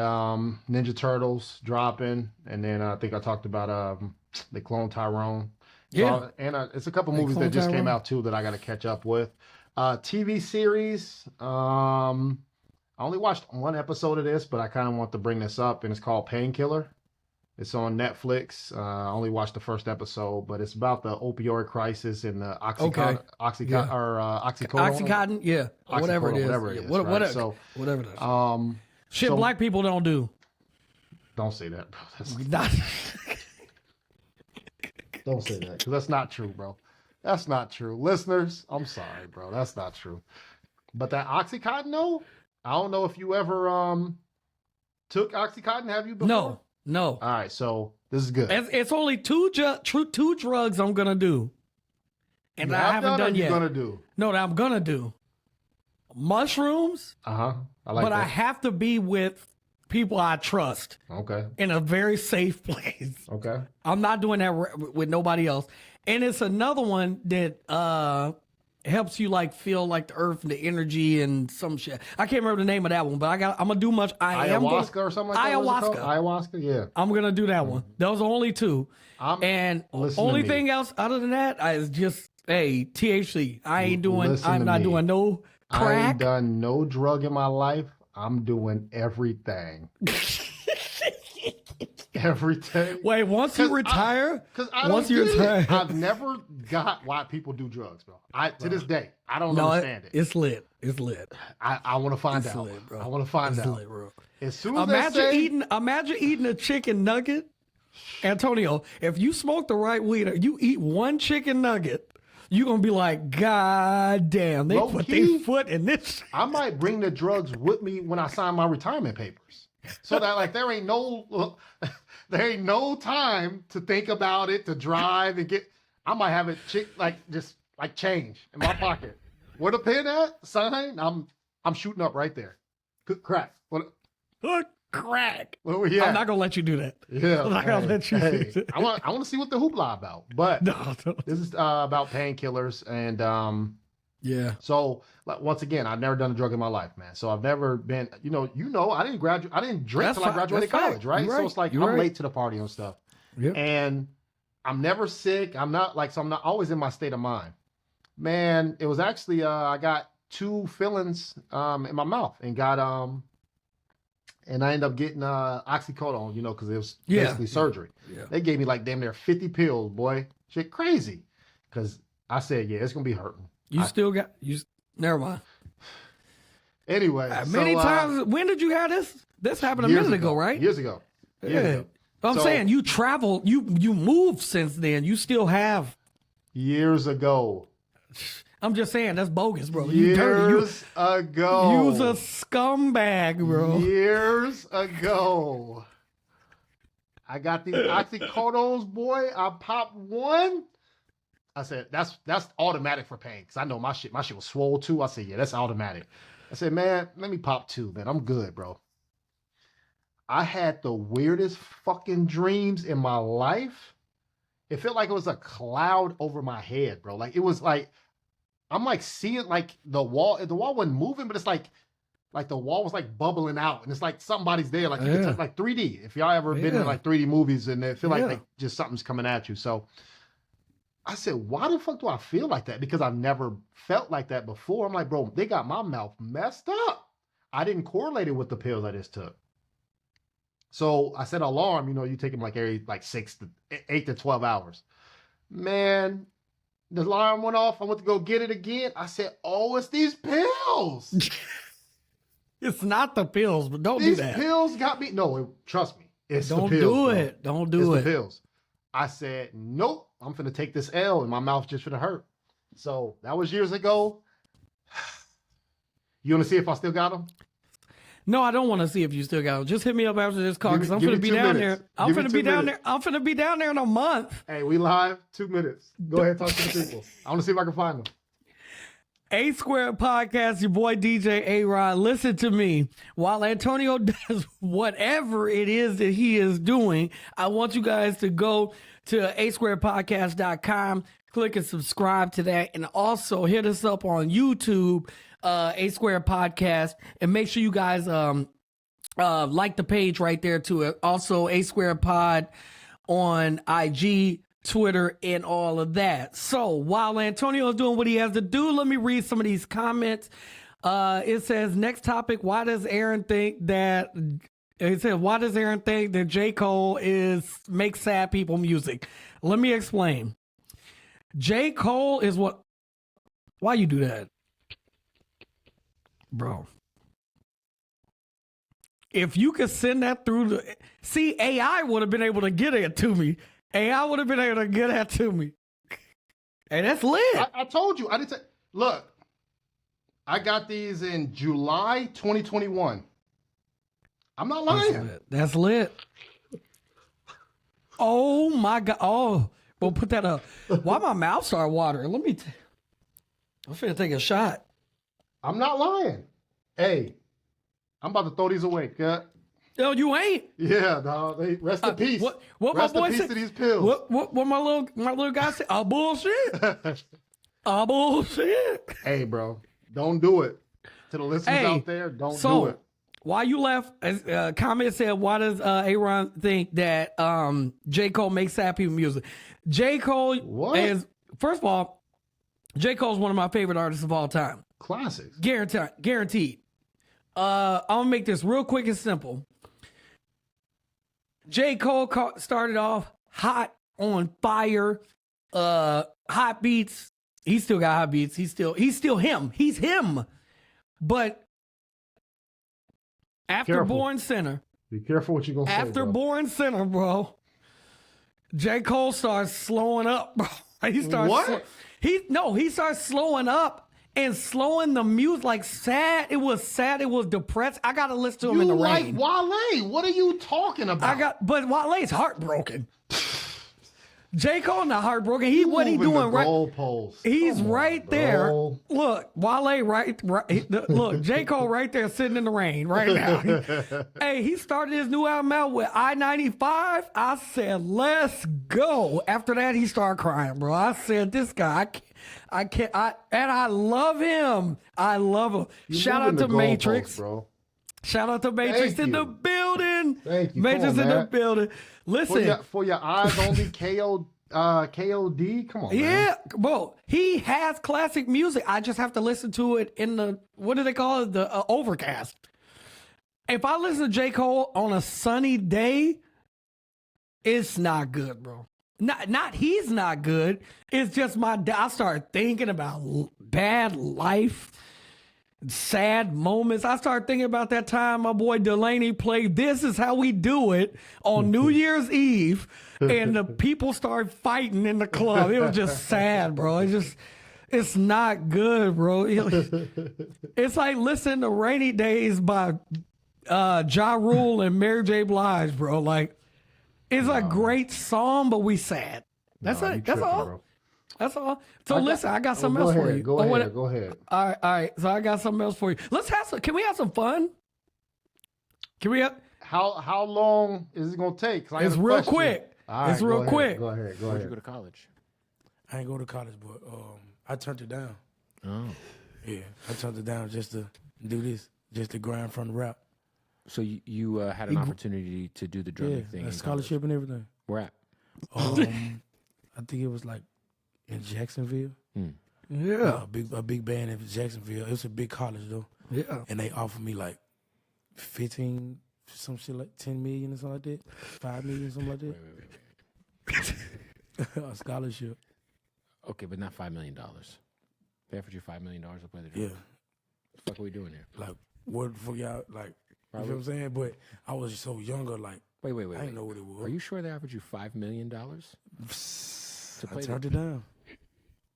Ninja Turtles dropping, and then I think I talked about the Clone Tyrone. Yeah, so, and it's a couple movies that just came out too that I got to catch up with. TV series. I only watched one episode of this, but I kind of want to bring this up, and it's called Painkiller. It's on Netflix. I only watched the first episode, but it's about the opioid crisis and the Oxycontin, yeah, whatever it is. Whatever it is. So, whatever it is. Shit, black people don't do. Don't say that, bro. Don't say that, because that's not true, bro. That's not true. Listeners, I'm sorry, bro. That's not true. But that Oxycontin, though, I don't know if you ever took Oxycontin. Have you before? No. All right, so this is good. It's only two drugs I'm gonna do, and I haven't done yet. Gonna do? No, that I'm gonna do. Mushrooms. I like but that. I have to be with people I trust. Okay. In a very safe place. Okay. I'm not doing that with nobody else. And it's another one that helps you like feel like the earth and the energy and some shit. I can't remember the name of that one, but I'm gonna do much. Ayahuasca or something like that. Ayahuasca, yeah. I'm gonna do that one. Those are only two. And only thing else other than that is just THC. I'm not doing no crack. I ain't done no drug in my life. I'm doing everything. Everything. Wait, once you retire? I've never got why people do drugs, bro. To this day, I don't understand it. It's lit. I want to find out. Lit, bro. I want to find out. Lit, bro. As soon as imagine eating a chicken nugget. Antonio, if you smoke the right weed, or you eat one chicken nugget, you're going to be like, God damn, they put their foot in this. I might bring the drugs with me when I sign my retirement papers. So that like there ain't no time to think about it, to drive and get. I might have it just change in my pocket. Where the pen at? Sign. I'm shooting up right there. Crack. What? Hood crack. Where we at? I'm not gonna let you do that. Yeah, I'm not gonna let you do that. I want to see what the hoopla about. But No. this is about painkillers, and Yeah. so like, once again, I've never done a drug in my life, man. So I've never been, I didn't graduate, I didn't drink That's till I fine. graduated That's college, fine. right? You're So right. it's like You're I'm right. late to the party and stuff, Yeah. and I'm never sick. I'm not like, so I'm not always in my state of mind. Man, it was actually I got 2 fillings in my mouth and got and I ended up getting oxycodone, because it was basically surgery. Yeah. They gave me like damn near 50 pills, boy. Shit crazy. Because I said, yeah, it's gonna be hurting. Never mind. Anyway, Many times. When did you have this? This happened a minute ago, right? Years ago. Years ago. I'm saying you traveled, you moved since then. You still have. Years ago. I'm just saying that's bogus, bro. You dirty. Years ago. You's a scumbag, bro. Years ago. I got these oxycodones, boy. I popped one. I said, that's automatic for pain. Because I know my shit was swole too. I said, yeah, that's automatic. I said, man, let me pop 2, man. I'm good, bro. I had the weirdest fucking dreams in my life. It felt like it was a cloud over my head, bro. Like it was like, I'm like seeing like the wall wasn't moving, but it's like the wall was like bubbling out, and it's like somebody's there, like you can touch, like 3D. If y'all ever been in like 3D movies and they feel like just something's coming at you. So I said, why the fuck do I feel like that? Because I've never felt like that before. I'm like, bro, they got my mouth messed up. I didn't correlate it with the pills I just took. So I set an alarm, you take them like every 8 to 12 hours. Man, the alarm went off. I went to go get it again. I said, oh, it's these pills. It's not the pills, but don't These do that. pills got me. No, trust me. It's Don't the pills. do bro. it. Don't do It's it. the pills. I said, nope, I'm finna take this L and my mouth just finna hurt. So that was years ago. You want to see if I still got them? No, I don't want to see if you still got them. Just hit me up after this call Give because me- I'm give gonna me be 2 down minutes. there. I'm Give me gonna 2 be down minutes. there. I'm gonna be down there in a month. Hey, we live. 2 minutes. Go ahead, talk to the people. I want to see if I can find them. A Square Podcast, your boy DJ A-Rod. Listen to me. While Antonio does whatever it is that he is doing, I want you guys to go to asquarepodcast.com, click and subscribe to that, and also hit us up on YouTube, A Square Podcast, and make sure you guys like the page right there too. Also, A Square Pod on IG, Twitter, and all of that. So while Antonio is doing what he has to do, let me read some of these comments. It says, next topic, why does Aaron think that J. Cole makes sad people music? Let me explain. J. Cole is what... Why you do that? Bro. If you could send that through the... See, AI would have been able to get it to me. AI would have been able to get that to me. Hey, that's lit. I told you. I didn't say. Look, I got these in July 2021. I'm not lying. That's lit. Oh my God. Oh, well, put that up. Why my mouth start watering? I'm finna take a shot. I'm not lying. Hey, I'm about to throw these away, cut. No, you ain't. Yeah, dog. Rest in peace. What Rest my boy in peace said? to these pills. What my little guy said? Oh bullshit. Oh bullshit. Hey, bro, don't do it. To the listeners out there, don't do it. While you left, comment said, why does Aaron think that J. Cole makes sad people music? J. Cole is, first of all, J. Cole is one of my favorite artists of all time. Classics. Guaranteed. I'm gonna make this real quick and simple. J. Cole started off hot, on fire, hot beats. He still got hot beats. He's still him. He's him. But after Born Sinner, be careful what you're gonna say. After Born Sinner, bro, J. Cole starts slowing up, bro. He starts he starts slowing up and slowing the music, like sad. It was sad. It was depressed. I gotta listen to him in the rain. You like Wale? What are you talking about? But Wale's heartbroken. J. Cole not heartbroken. What he Moving doing the right? goalposts. He's Come on, right bro. there. Look, Wale look, J. Cole right there sitting in the rain right now. Hey, he started his new album out with I-95. I said, let's go. After that, he started crying, bro. I said, this guy, and I love him. I love him. Shout out to Matrix. Bro. Shout out to Matrix in the building. Thank you. Matrix in the building. Listen. For your eyes only, KOD. Come on, man. Yeah, bro. He has classic music. I just have to listen to it in the, what do they call it? The overcast. If I listen to J. Cole on a sunny day, it's not good, bro. Not he's not good. It's just I start thinking about bad life, sad moments. I start thinking about that time my boy Delaney played This Is How We Do It on New Year's Eve, and the people start fighting in the club. It was just sad, bro. It's not good, bro. It's like listening to Rainy Days by Ja Rule and Mary J. Blige, bro. Like, it's a great song, but we sad. That's it. That's all. Bro. That's all. So listen, I got something else for you. Go ahead. All right. So I got something else for you. Can we have some fun? Can we have? How long is it gonna take? It's real quick. It's real quick. Go ahead. Where'd you go to college? I ain't go to college, but I turned it down. Oh. Yeah, I turned it down just to do this, just to grind from the rap. So you had an opportunity to do the drumming thing. A scholarship and everything. Where at? I think it was like in Jacksonville. Yeah. A big band in Jacksonville. It was a big college though. Yeah. And they offered me like 15, some shit like 10 million or something like that. 5 million, something like that. Wait. A scholarship. Okay, but not $5 million. They offered you $5 million to play the drum. Yeah. What the fuck are we doing here? Like, what for y'all, like, you know what I'm saying? But I was so younger, like, Wait. I didn't know what it was. Are you sure they offered you $5 million? I turned it down.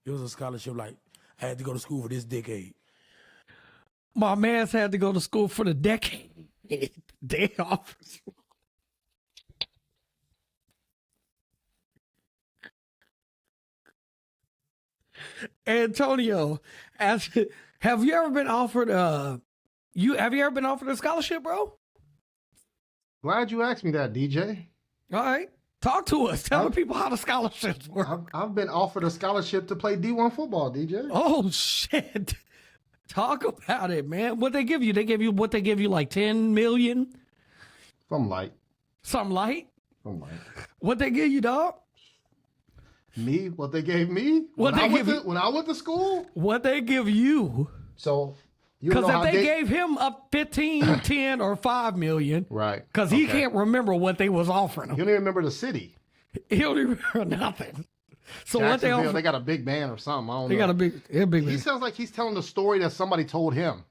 It was a scholarship, like, I had to go to school for this decade. My man's had to go to school for the decade. They offered. Antonio, have you ever been offered have you ever been offered a scholarship, bro? Glad you asked me that, DJ. All right. Talk to us. Tell the people how the scholarships work. I've been offered a scholarship to play D1 football, DJ. Oh shit. Talk about it, man. What they give you? They give you like 10 million? Something light. Something light? Something light. What they give you, dog? Me? What they gave me? What when they when I went to school? What they give you? So because if they gave him up 15, 10, or 5 million, right? Because he can't remember what they was offering him. He don't even remember the city. He don't even remember nothing. So what they offer? They got a big band or something. I don't know. They got a big He band. sounds like he's telling the story that somebody told him.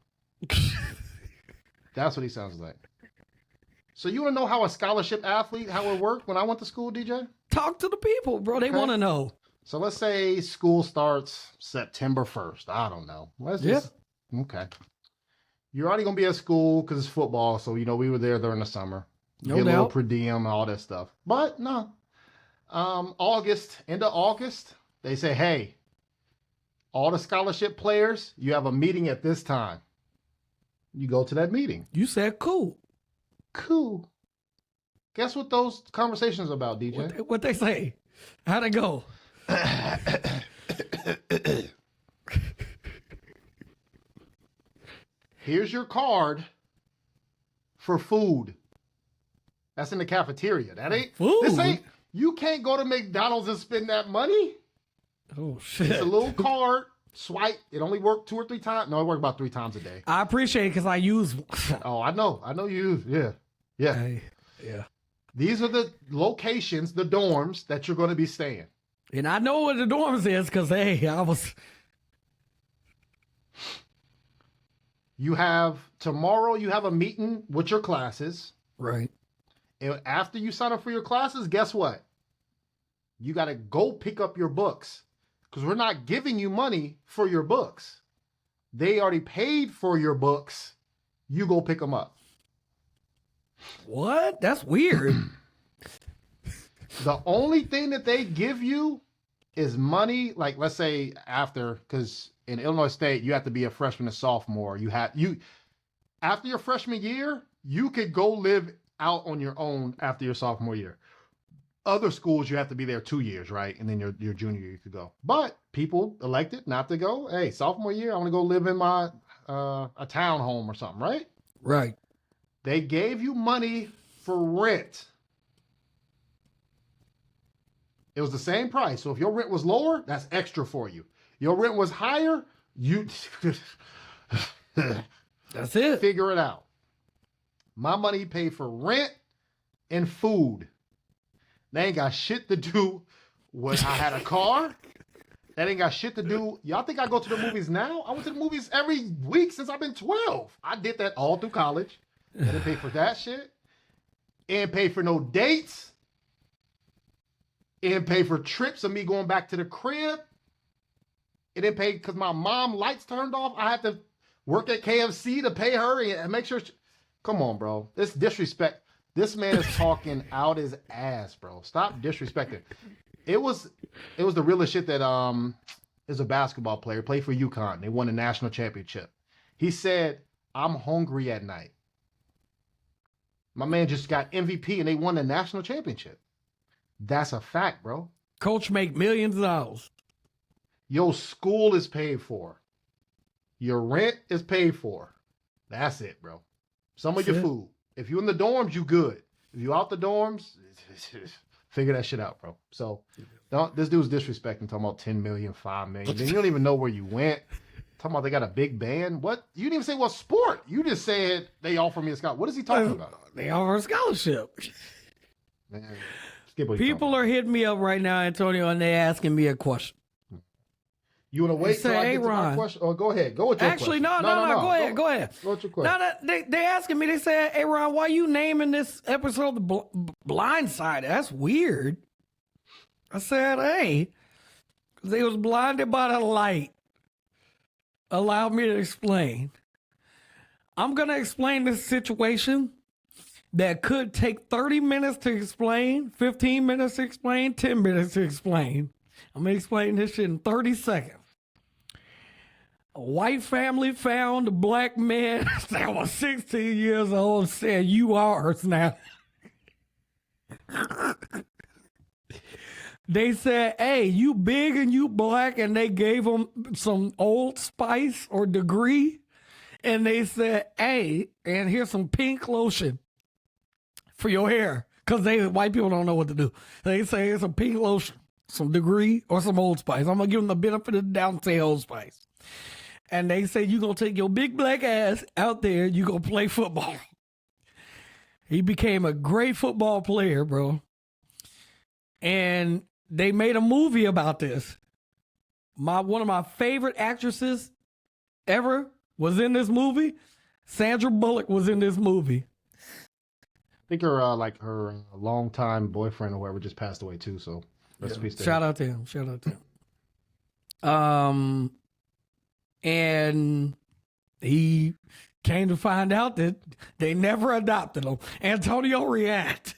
That's what he sounds like. So you want to know how a scholarship athlete, how it worked when I went to school, DJ? Talk to the people, bro. They want to know. So let's say school starts September 1st. I don't know. Okay. You're already going to be at school because it's football. So, we were there during the summer. No Get a little doubt. per diem, all that stuff. But no. End of August, they say, hey, all the scholarship players, you have a meeting at this time. You go to that meeting. You said cool. Cool. Guess what those conversations are about, DJ? What they say? How'd it go? Here's your card for food. That's in the cafeteria. That ain't Food? This ain't. You can't go to McDonald's and spend that money. Oh shit! It's a little card. Swipe. It only worked 2 or 3 times. No, it worked about 3 times a day. I appreciate it because I use. Oh, I know. You. Yeah. Hey, yeah. These are the locations, the dorms that you're going to be staying. And I know what the dorms is because I was. Tomorrow you have a meeting with your classes. Right. And after you sign up for your classes, guess what? You got to go pick up your books because we're not giving you money for your books. They already paid for your books. You go pick them up. What? That's weird. The only thing that they give you is money. Like, let's say after, because in Illinois State, you have to be a freshman and sophomore. After your freshman year, you could go live out on your own after your sophomore year. Other schools, you have to be there 2 years, right? And then your junior year, you could go. But people elected not to go. Hey, sophomore year, I want to go live in my a town home or something, right? Right. They gave you money for rent. It was the same price. So if your rent was lower, that's extra for you. Your rent was higher, you That's it. figure it out. My money paid for rent and food. They ain't got shit to do with I had a car. That ain't got shit to do. Y'all think I go to the movies now? I went to the movies every week since I've been 12. I did that all through college. I didn't pay for that shit. And pay for no dates. And pay for trips of me going back to the crib. It didn't pay because my mom lights turned off. I had to work at KFC to pay her and make sure. Come on, bro. This disrespect. This man is talking out his ass, bro. Stop disrespecting. It was the realest shit that is a basketball player, played for UConn. They won a national championship. He said, "I'm hungry at night." My man just got MVP and they won the national championship. That's a fact, bro. Coach make millions of dollars. Your school is paid for. Your rent is paid for. That's it, bro. Some of your food. If you in the dorms, you good. If you out the dorms, figure that shit out, bro. So this dude's disrespecting, talking about 10 million, 5 million. Then you don't even know where you went. Talking about they got a big band. What? You didn't even say what sport. You just said they offer me a scholarship. What is he talking about? They offer a scholarship. Man, skip what he's talking People about. are hitting me up right now, Antonio, and they're asking me a question. You want to wait say, till I "Hey, get to my Ron." question? Or go ahead. Go with your Actually, question. no. Go ahead. Go ahead. Go with your question. No, they asking me. They said, "Hey, Ron, why you naming this episode the Blindsided? That's weird." I said, "Hey, because they was blinded by the light. Allow me to explain. I'm gonna explain this situation that could take 30 minutes to explain, 15 minutes to explain, 10 minutes to explain. I'm gonna explain this shit in 30 seconds." A white family found a black man that was 16 years old and said, "You ours now." They said, "Hey, you big and you black," and they gave him some Old Spice or Degree. And they said, "Hey, and here's some pink lotion for your hair." Because white people don't know what to do. They say it's some pink lotion, some Degree, or some Old Spice. I'm going to give them the benefit of the doubt and say Old Spice. And they say, "You going to take your big black ass out there, you going to play football." He became a great football player, bro. And they made a movie about this. One of my favorite actresses ever was in this movie. Sandra Bullock was in this movie. I think her longtime boyfriend or whoever just passed away too. So let's be Shout out to him. And he came to find out that they never adopted him. Antonio react.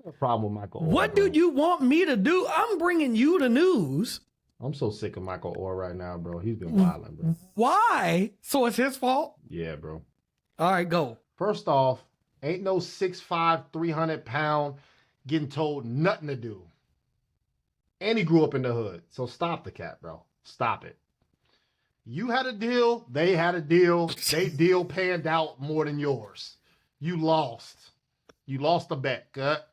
a problem with Michael Orr. What do you want me to do? I'm bringing you the news. I'm so sick of Michael Orr right now, bro. He's been wilding, bro. Why? So it's his fault? Yeah, bro. All right, go. First off, ain't no 6'5", 300-pound getting told nothing to do. And he grew up in the hood. So stop the cat, bro. Stop it. You had a deal. They had a deal. They deal panned out more than yours. You lost. You lost the bet, gut.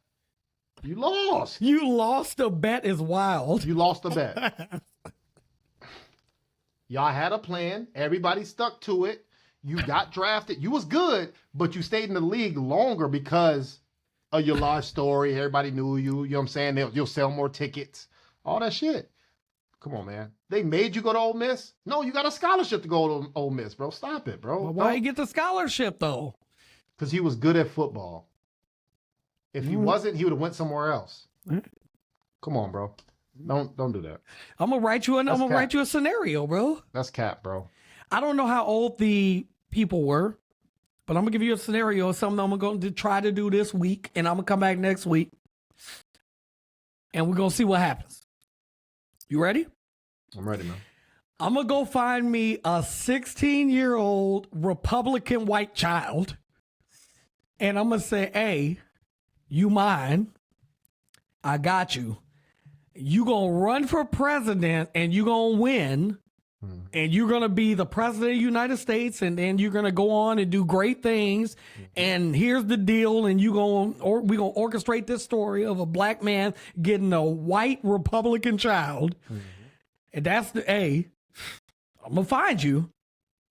You lost. You lost a bet is wild. You lost the bet. Y'all had a plan. Everybody stuck to it. You got drafted. You was good, but you stayed in the league longer because of your life story. Everybody knew you. You know what I'm saying? You'll sell more tickets. All that shit. Come on, man. They made you go to Ole Miss? No, you got a scholarship to go to Ole Miss, bro. Stop it, bro. Well, why you get the scholarship, though? Because he was good at football. If he wasn't, he would have went somewhere else. Come on, bro. Don't do that. I'm gonna write you a scenario, bro. That's cap, bro. I don't know how old the people were. But I'm gonna give you a scenario of something I'm going to try to do this week, and I'm gonna come back next week, and we're gonna see what happens. You ready? I'm ready, man. I'm gonna go find me a 16-year-old Republican white child, and I'm gonna say, "Hey, you mine? I got you. You gonna run for president, and you gonna win." And you're going to be the president of the United States, and then you're going to go on and do great things. And here's the deal. And we're going to orchestrate this story of a black man getting a white Republican child. And that's the A. I'm going to find you.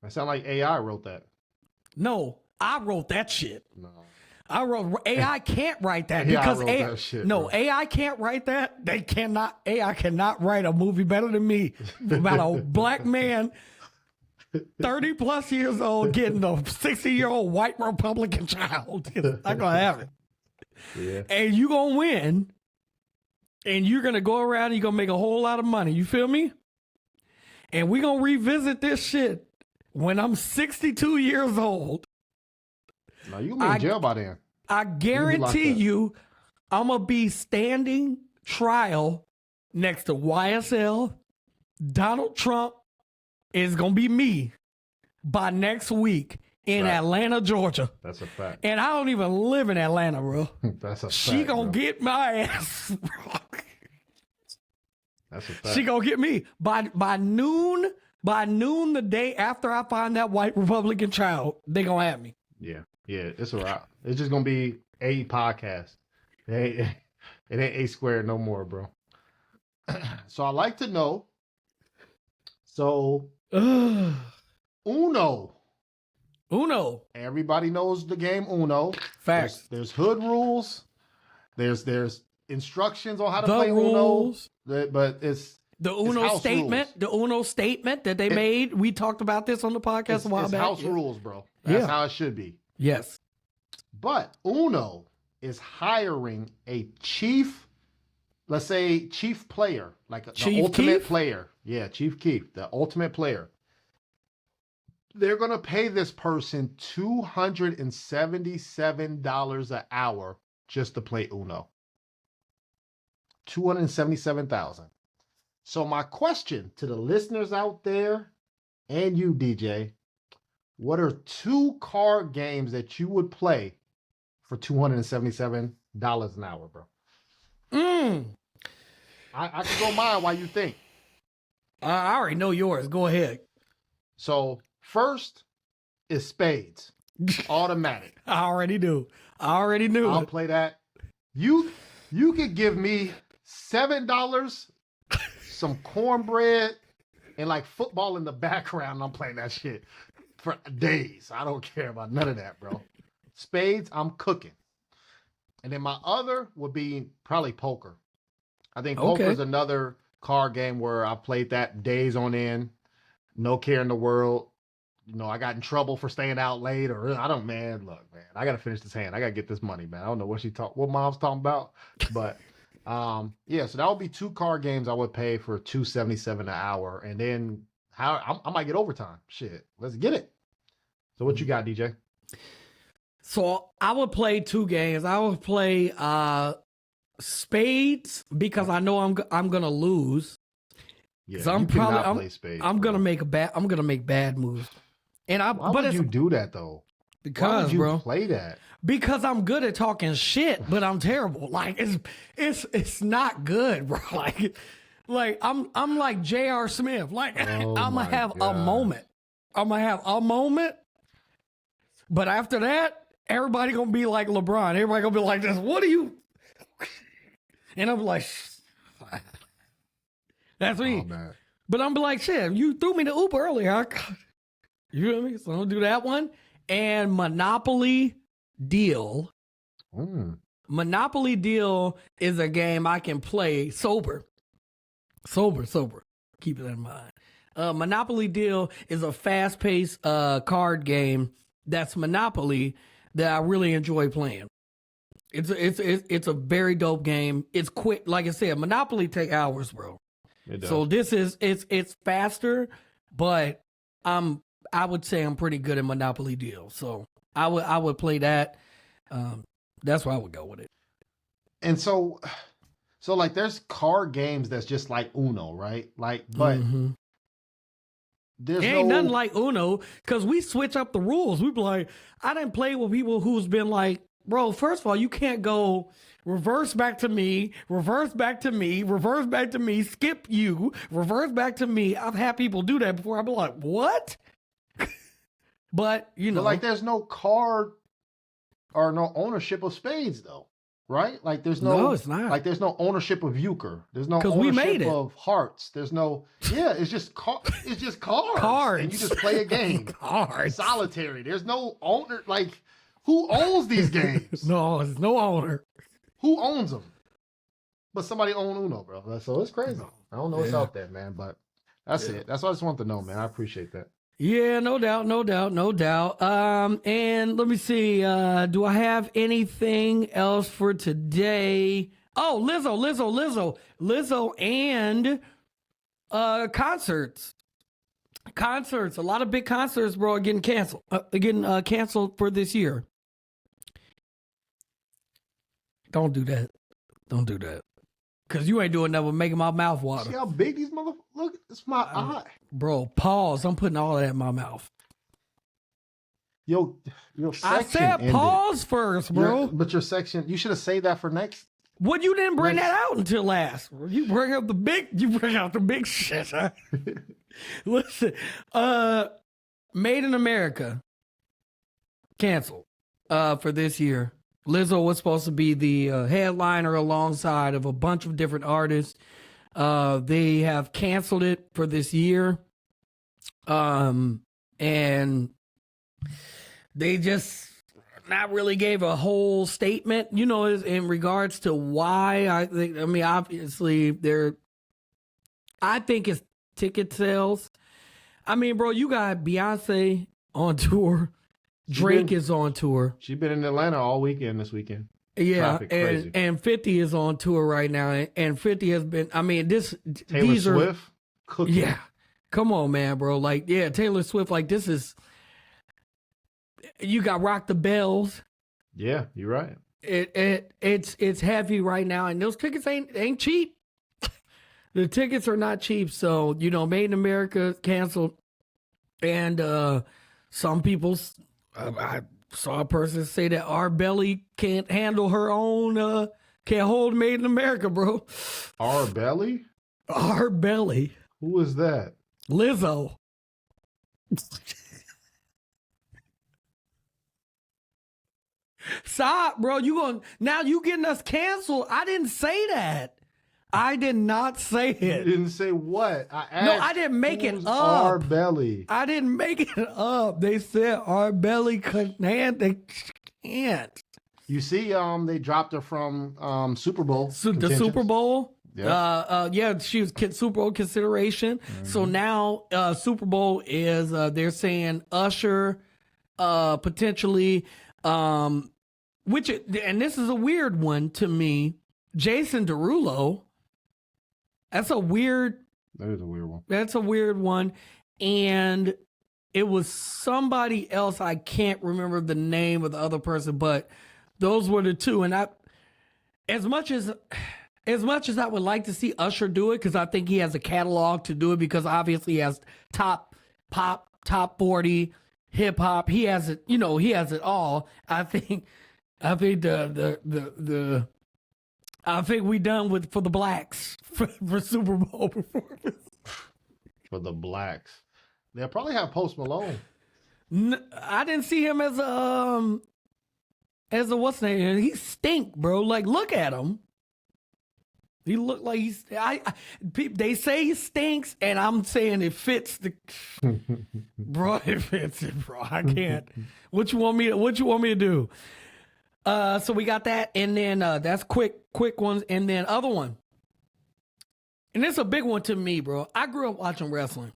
That sound like AI wrote that. No, I wrote that shit. No. I wrote AI can't write that AI because wrote that shit, no, bro. AI can't write that. AI cannot write a movie better than me about a black man 30 plus years old getting a 60-year-old white Republican child. It's not gonna have it. Yeah. And you gonna win, and you're gonna go around and you're gonna make a whole lot of money. You feel me? And we're gonna revisit this shit when I'm 62 years old. Now you gonna be in jail by then. I guarantee locked up. you, I'm going to be standing trial next to YSL. Donald Trump is going to be me by next week in Right. Atlanta, Georgia. That's a fact. And I don't even live in Atlanta, bro. That's a fact. She going bro. to get my ass, bro. That's a fact. She going to get me by noon. By noon the day after I find that white Republican child, they going to have me. Yeah. Yeah. It's a wrap. It's just gonna be a podcast. It ain't A squared no more, bro. So I like to know. So Uno. Uno. Everybody knows the game Uno. Facts. There's hood rules. There's instructions on how to The play rules. Uno. But it's The Uno house statement, rules. the Uno statement that they made. We talked about this on the podcast a while it's back. house Yeah. rules, bro. That's Yeah. how it should be. Yes. But Uno is hiring a chief, let's say chief player, like the Chief ultimate Keef? player. Yeah, Chief Keef, the ultimate player. They're going to pay this person $277 an hour just to play Uno. $277,000. So my question to the listeners out there and you, DJ, what are 2 card games that you would play for $277 an hour, bro? I can go mine while you think. I already know yours. Go ahead. So first is spades. Automatic. I already do. I already knew I'll it. play that. You could give me $7, some cornbread, and like football in the background. And I'm playing that shit for days. I don't care about none of that, bro. Spades, I'm cooking. And then my other would be probably poker. I think poker is another card game where I played that days on end, no care in the world. You know, I got in trouble for staying out late, or I don't, man. Look, man, I gotta finish this hand. I gotta get this money, man. I don't know what mom's talking about, but yeah. So that would be 2 card games I would pay for $277 an hour, and then I might get overtime. Shit, let's get it. So what you got, DJ? So I would play 2 games. I would play spades because I know I'm gonna lose. Yeah, So I'm you probably cannot play spades. I'm bro. gonna make bad moves. And Why would you do that though? Why because would you bro, play that? because I'm good at talking shit, but I'm terrible. Like it's not good, bro. Like I'm like J.R. Smith. Like Oh I'm my gonna have a God. moment. I'm gonna have a moment, but after that, everybody gonna be like LeBron. Everybody gonna be like this. What are you? And I'm like, that's me. Oh, man. But I'm like, shit, you threw me the Uber earlier. You feel me? So I'm gonna do that one. And Monopoly Deal. Mm. Monopoly Deal is a game I can play sober. Sober. Keep that in mind. Monopoly Deal is a fast-paced card game that's Monopoly that I really enjoy playing. It's a very dope game. It's quick. Like I said, Monopoly take hours, bro. It does. So this is it's faster, but I would say I'm pretty good at Monopoly Deal. So I would play that. That's why I would go with it. And so like there's card games that's just like Uno, right? Like, but there's Ain't nothing no like Uno because we switch up the rules. We be like, I didn't play with people who's been like, bro, first of all, you can't go reverse back to me, reverse back to me, reverse back to me, skip you, reverse back to me. I've had people do that before. I've been like, what? But, you know. but like there's no card or no ownership of spades though. Right? Like there's no it's not. like there's no ownership of euchre. There's no 'Cause we ownership made it. of hearts. There's no it's just it's just cards. Cards. And you just play a game. Cards. Solitary. There's no owner, like who owns these games? No, there's no owner. Who owns them? But somebody own Uno, bro. So it's crazy. I don't know what's out there, man, but that's it. That's what I just want to know, man. I appreciate that. Yeah, no doubt. And let me see. Do I have anything else for today? Oh, Lizzo, and concerts. Concerts. A lot of big concerts, bro, are getting canceled. Canceled for this year. Don't do that. Cause you ain't doing nothing but making my mouth water. See how big these motherfuckers look? It's my eye. Bro, pause. I'm putting all of that in my mouth. Your section I said ended. pause first, bro. But your section, you should have saved that for next. What, you didn't bring that out until last. You bring out the big shit, huh? Listen, Made in America canceled for this year. Lizzo was supposed to be the headliner alongside of a bunch of different artists. They have canceled it for this year. And they just not really gave a whole statement, you know, in regards to why. I mean, obviously, I think it's ticket sales. I mean, bro, you got Beyonce on tour. Drake is on tour. She's been in Atlanta all weekend this weekend. Yeah, Traffic crazy. and 50 is on tour right now, and 50 has been. I mean, Taylor Swift cooking. Yeah, come on, man, bro. Like, yeah, Taylor Swift. Like, this is. You got Rock the Bells. Yeah, you're right. It's heavy right now, and those tickets ain't cheap. The tickets are not cheap. So, you know, Made in America canceled, and some people. I saw a person say that our belly can't handle her own, can't hold Made in America, bro. Our belly? Our belly. Who is that? Lizzo. Stop, bro. Now you getting us canceled. I didn't say that. I did not say it. You didn't say what? I asked. No, I didn't make it who's up. Our belly. I didn't make it up. They said our belly can't. They can't. You see, they dropped her from Super Bowl. The Super Bowl. Yeah. Yeah, she was Super Bowl consideration. So now Super Bowl is they're saying Usher, potentially, and this is a weird one to me. Jason Derulo. That is a weird one. That's a weird one. And it was somebody else. I can't remember the name of the other person, but those were the two. And as much as I would like to see Usher do it, because I think he has a catalog to do it, because obviously he has top pop, top 40, hip hop. He has it, you know, he has it all. I think I think we done for the blacks for Super Bowl performance. For the blacks. They'll probably have Post Malone. I didn't see him as a what's name? He stink, bro. Like, look at him. He looked like they say he stinks, and I'm saying it fits the bro. It fits it, bro. I can't. What you want me to do? So we got that, and then that's quick ones, and then other one. And it's a big one to me, bro. I grew up watching wrestling.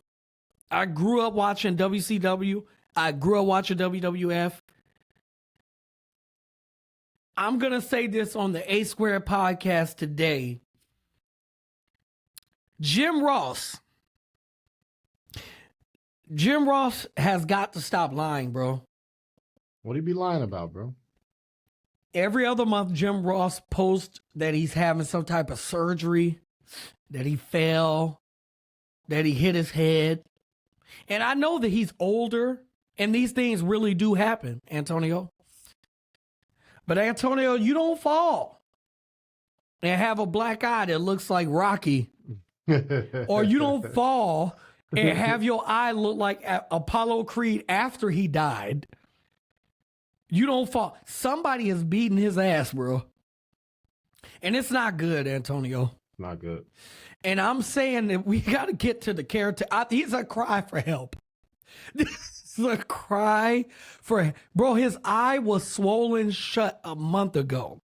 I grew up watching WCW. I grew up watching WWF. I'm going to say this on the A Squared podcast today. Jim Ross has got to stop lying, bro. What he be lying about, bro? Every other month, Jim Ross posts that he's having some type of surgery, that he fell, that he hit his head. And I know that he's older, and these things really do happen, Antonio. But Antonio, you don't fall and have a black eye that looks like Rocky. Or you don't fall and have your eye look like Apollo Creed after he died. You don't fall. Somebody is beating his ass, bro. And it's not good, Antonio. Not good. And I'm saying that we got to get to the character. He's a cry for help. This is a cry for... Bro, his eye was swollen shut a month ago.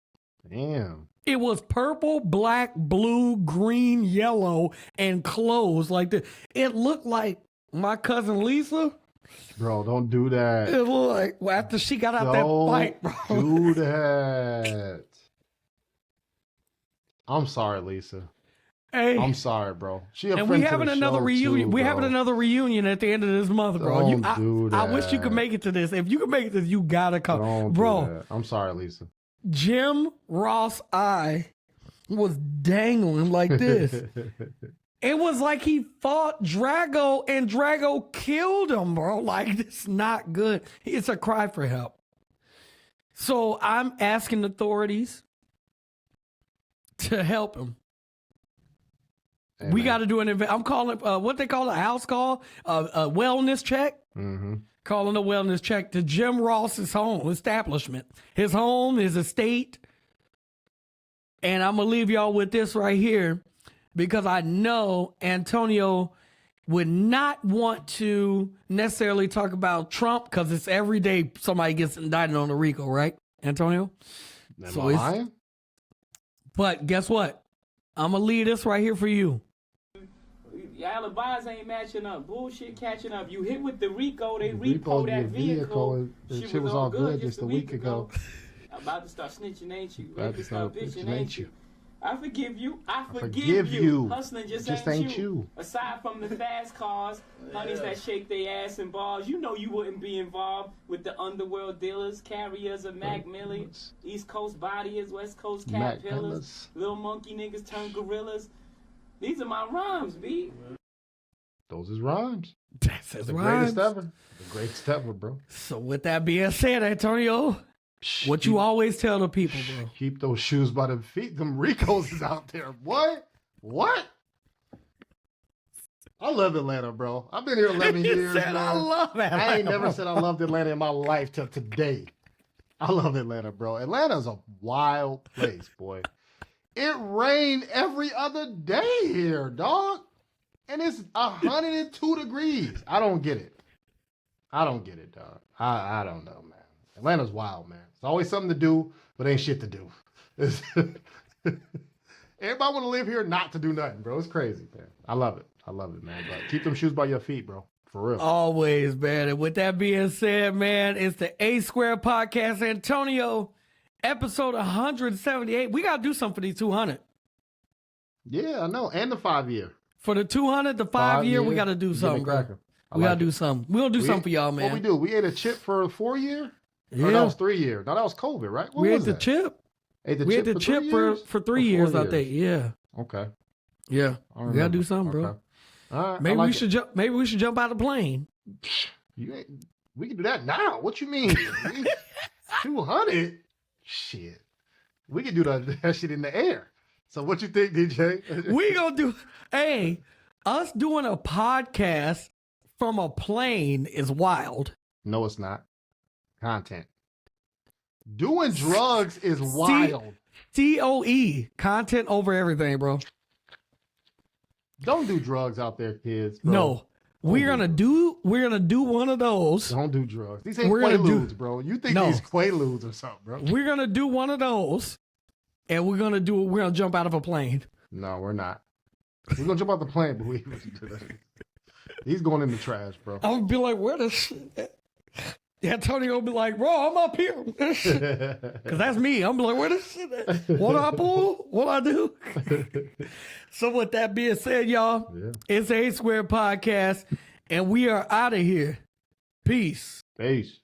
Damn. It was purple, black, blue, green, yellow, and closed like this. It looked like my cousin Lisa... Bro, don't do that. It looked like after she got out that fight, bro. Do that. I'm sorry, Lisa. Hey, I'm sorry, bro. She a and friend we to having the another show reunion. too, We bro. having another reunion at the end of this month, bro. Don't do I wish you could that. make it to this. If you can make it to this, you gotta come, Don't bro. do that. I'm sorry, Lisa. Jim Ross' eye was dangling like this. It was like he fought Drago and Drago killed him, bro. Like, it's not good. It's a cry for help. So I'm asking authorities to help him. Hey, We man. got to do an event. I'm calling what they call a house call, a wellness check. Mm-hmm. Calling a wellness check to Jim Ross's home establishment, his home, his estate. And I'm going to leave y'all with this right here because I know Antonio would not want to necessarily talk about Trump because it's every day somebody gets indicted on the RICO, right, Antonio? Am So I it's- lying? But guess what? I'm going to leave this right here for you. Your alibis ain't matching up. Bullshit catching up. You hit with the RICO, they Repo repo that your vehicle. vehicle. Shit was all good just a week ago. I'm about to start snitching, ain't you? About Ready to to start start bitching, bitching, ain't ain't you? you? I forgive you. I forgive forgive you. Hustling just Just ain't ain't you. you. Aside from the fast cars, honeys that shake their ass and balls, you know you wouldn't be involved with the underworld dealers, carriers of Mac Millers, East Coast bodiers, West Coast Mac cat pillars, Millers. little monkey niggas turn gorillas. These are my rhymes, B. Those is rhymes. That's his The rhymes. greatest ever. The greatest ever, bro. So with that being said, Antonio, what you always tell the people, bro. Keep those shoes by the feet. Them Ricos is out there. What? What? I love Atlanta, bro. I've been here 11 You years, said, man. I love Atlanta. I ain't never said I loved Atlanta in my life till today. I love Atlanta, bro. Atlanta's a wild place, boy. It rained every other day here, dog. And it's 102 degrees. I don't get it. I don't get it, dog. I don't know, man. Atlanta's wild, man. It's always something to do, but ain't shit to do. Everybody want to live here not to do nothing, bro. It's crazy, man. I love it. I love it, man. But keep them shoes by your feet, bro. For real. Always, man. And with that being said, man, it's the A Square Podcast, Antonio, episode 178. We got to do something for these 200. Yeah, I know. And the 5-year. For the 200, the 5-year, we got to do something, bro. We got to do something. We'll do something for y'all, man. What we do? We ate a chip for a 4-year? Yeah. Or that was 3 year. No, that was COVID, right? What We ate was the that? chip. Ate the We chip ate the for chip 3 for years? 3 Or years, 4 I think. Yeah. Okay. Yeah. I We got to do remember. something, bro. Okay. All right. Maybe I like we should jump. Maybe we should jump out of the plane. We can do that now. What you mean? 200? Shit. We can do that shit in the air. So what you think, DJ? We gonna do. Hey, us doing a podcast from a plane is wild. No, it's not. Content. Doing drugs is wild. COE, content over everything, bro. Don't do drugs out there, kids. Bro. No, we're gonna do one of those. Don't do drugs. These ain't We're gonna do- Quaaludes, bro. You think No. these Quaaludes or something, bro? We're gonna do one of those, and we're gonna jump out of a plane. No, we're not. We're gonna jump out the plane, but we ain't gonna do that. He's going in the trash, bro. I'm gonna be like, where the shit? Antonio will be like, bro, I'm up here. Because that's me. I'm like, where the shit at? What I pull? What I do? So with that being said, y'all, it's A Square Podcast, and we are out of here. Peace. Peace.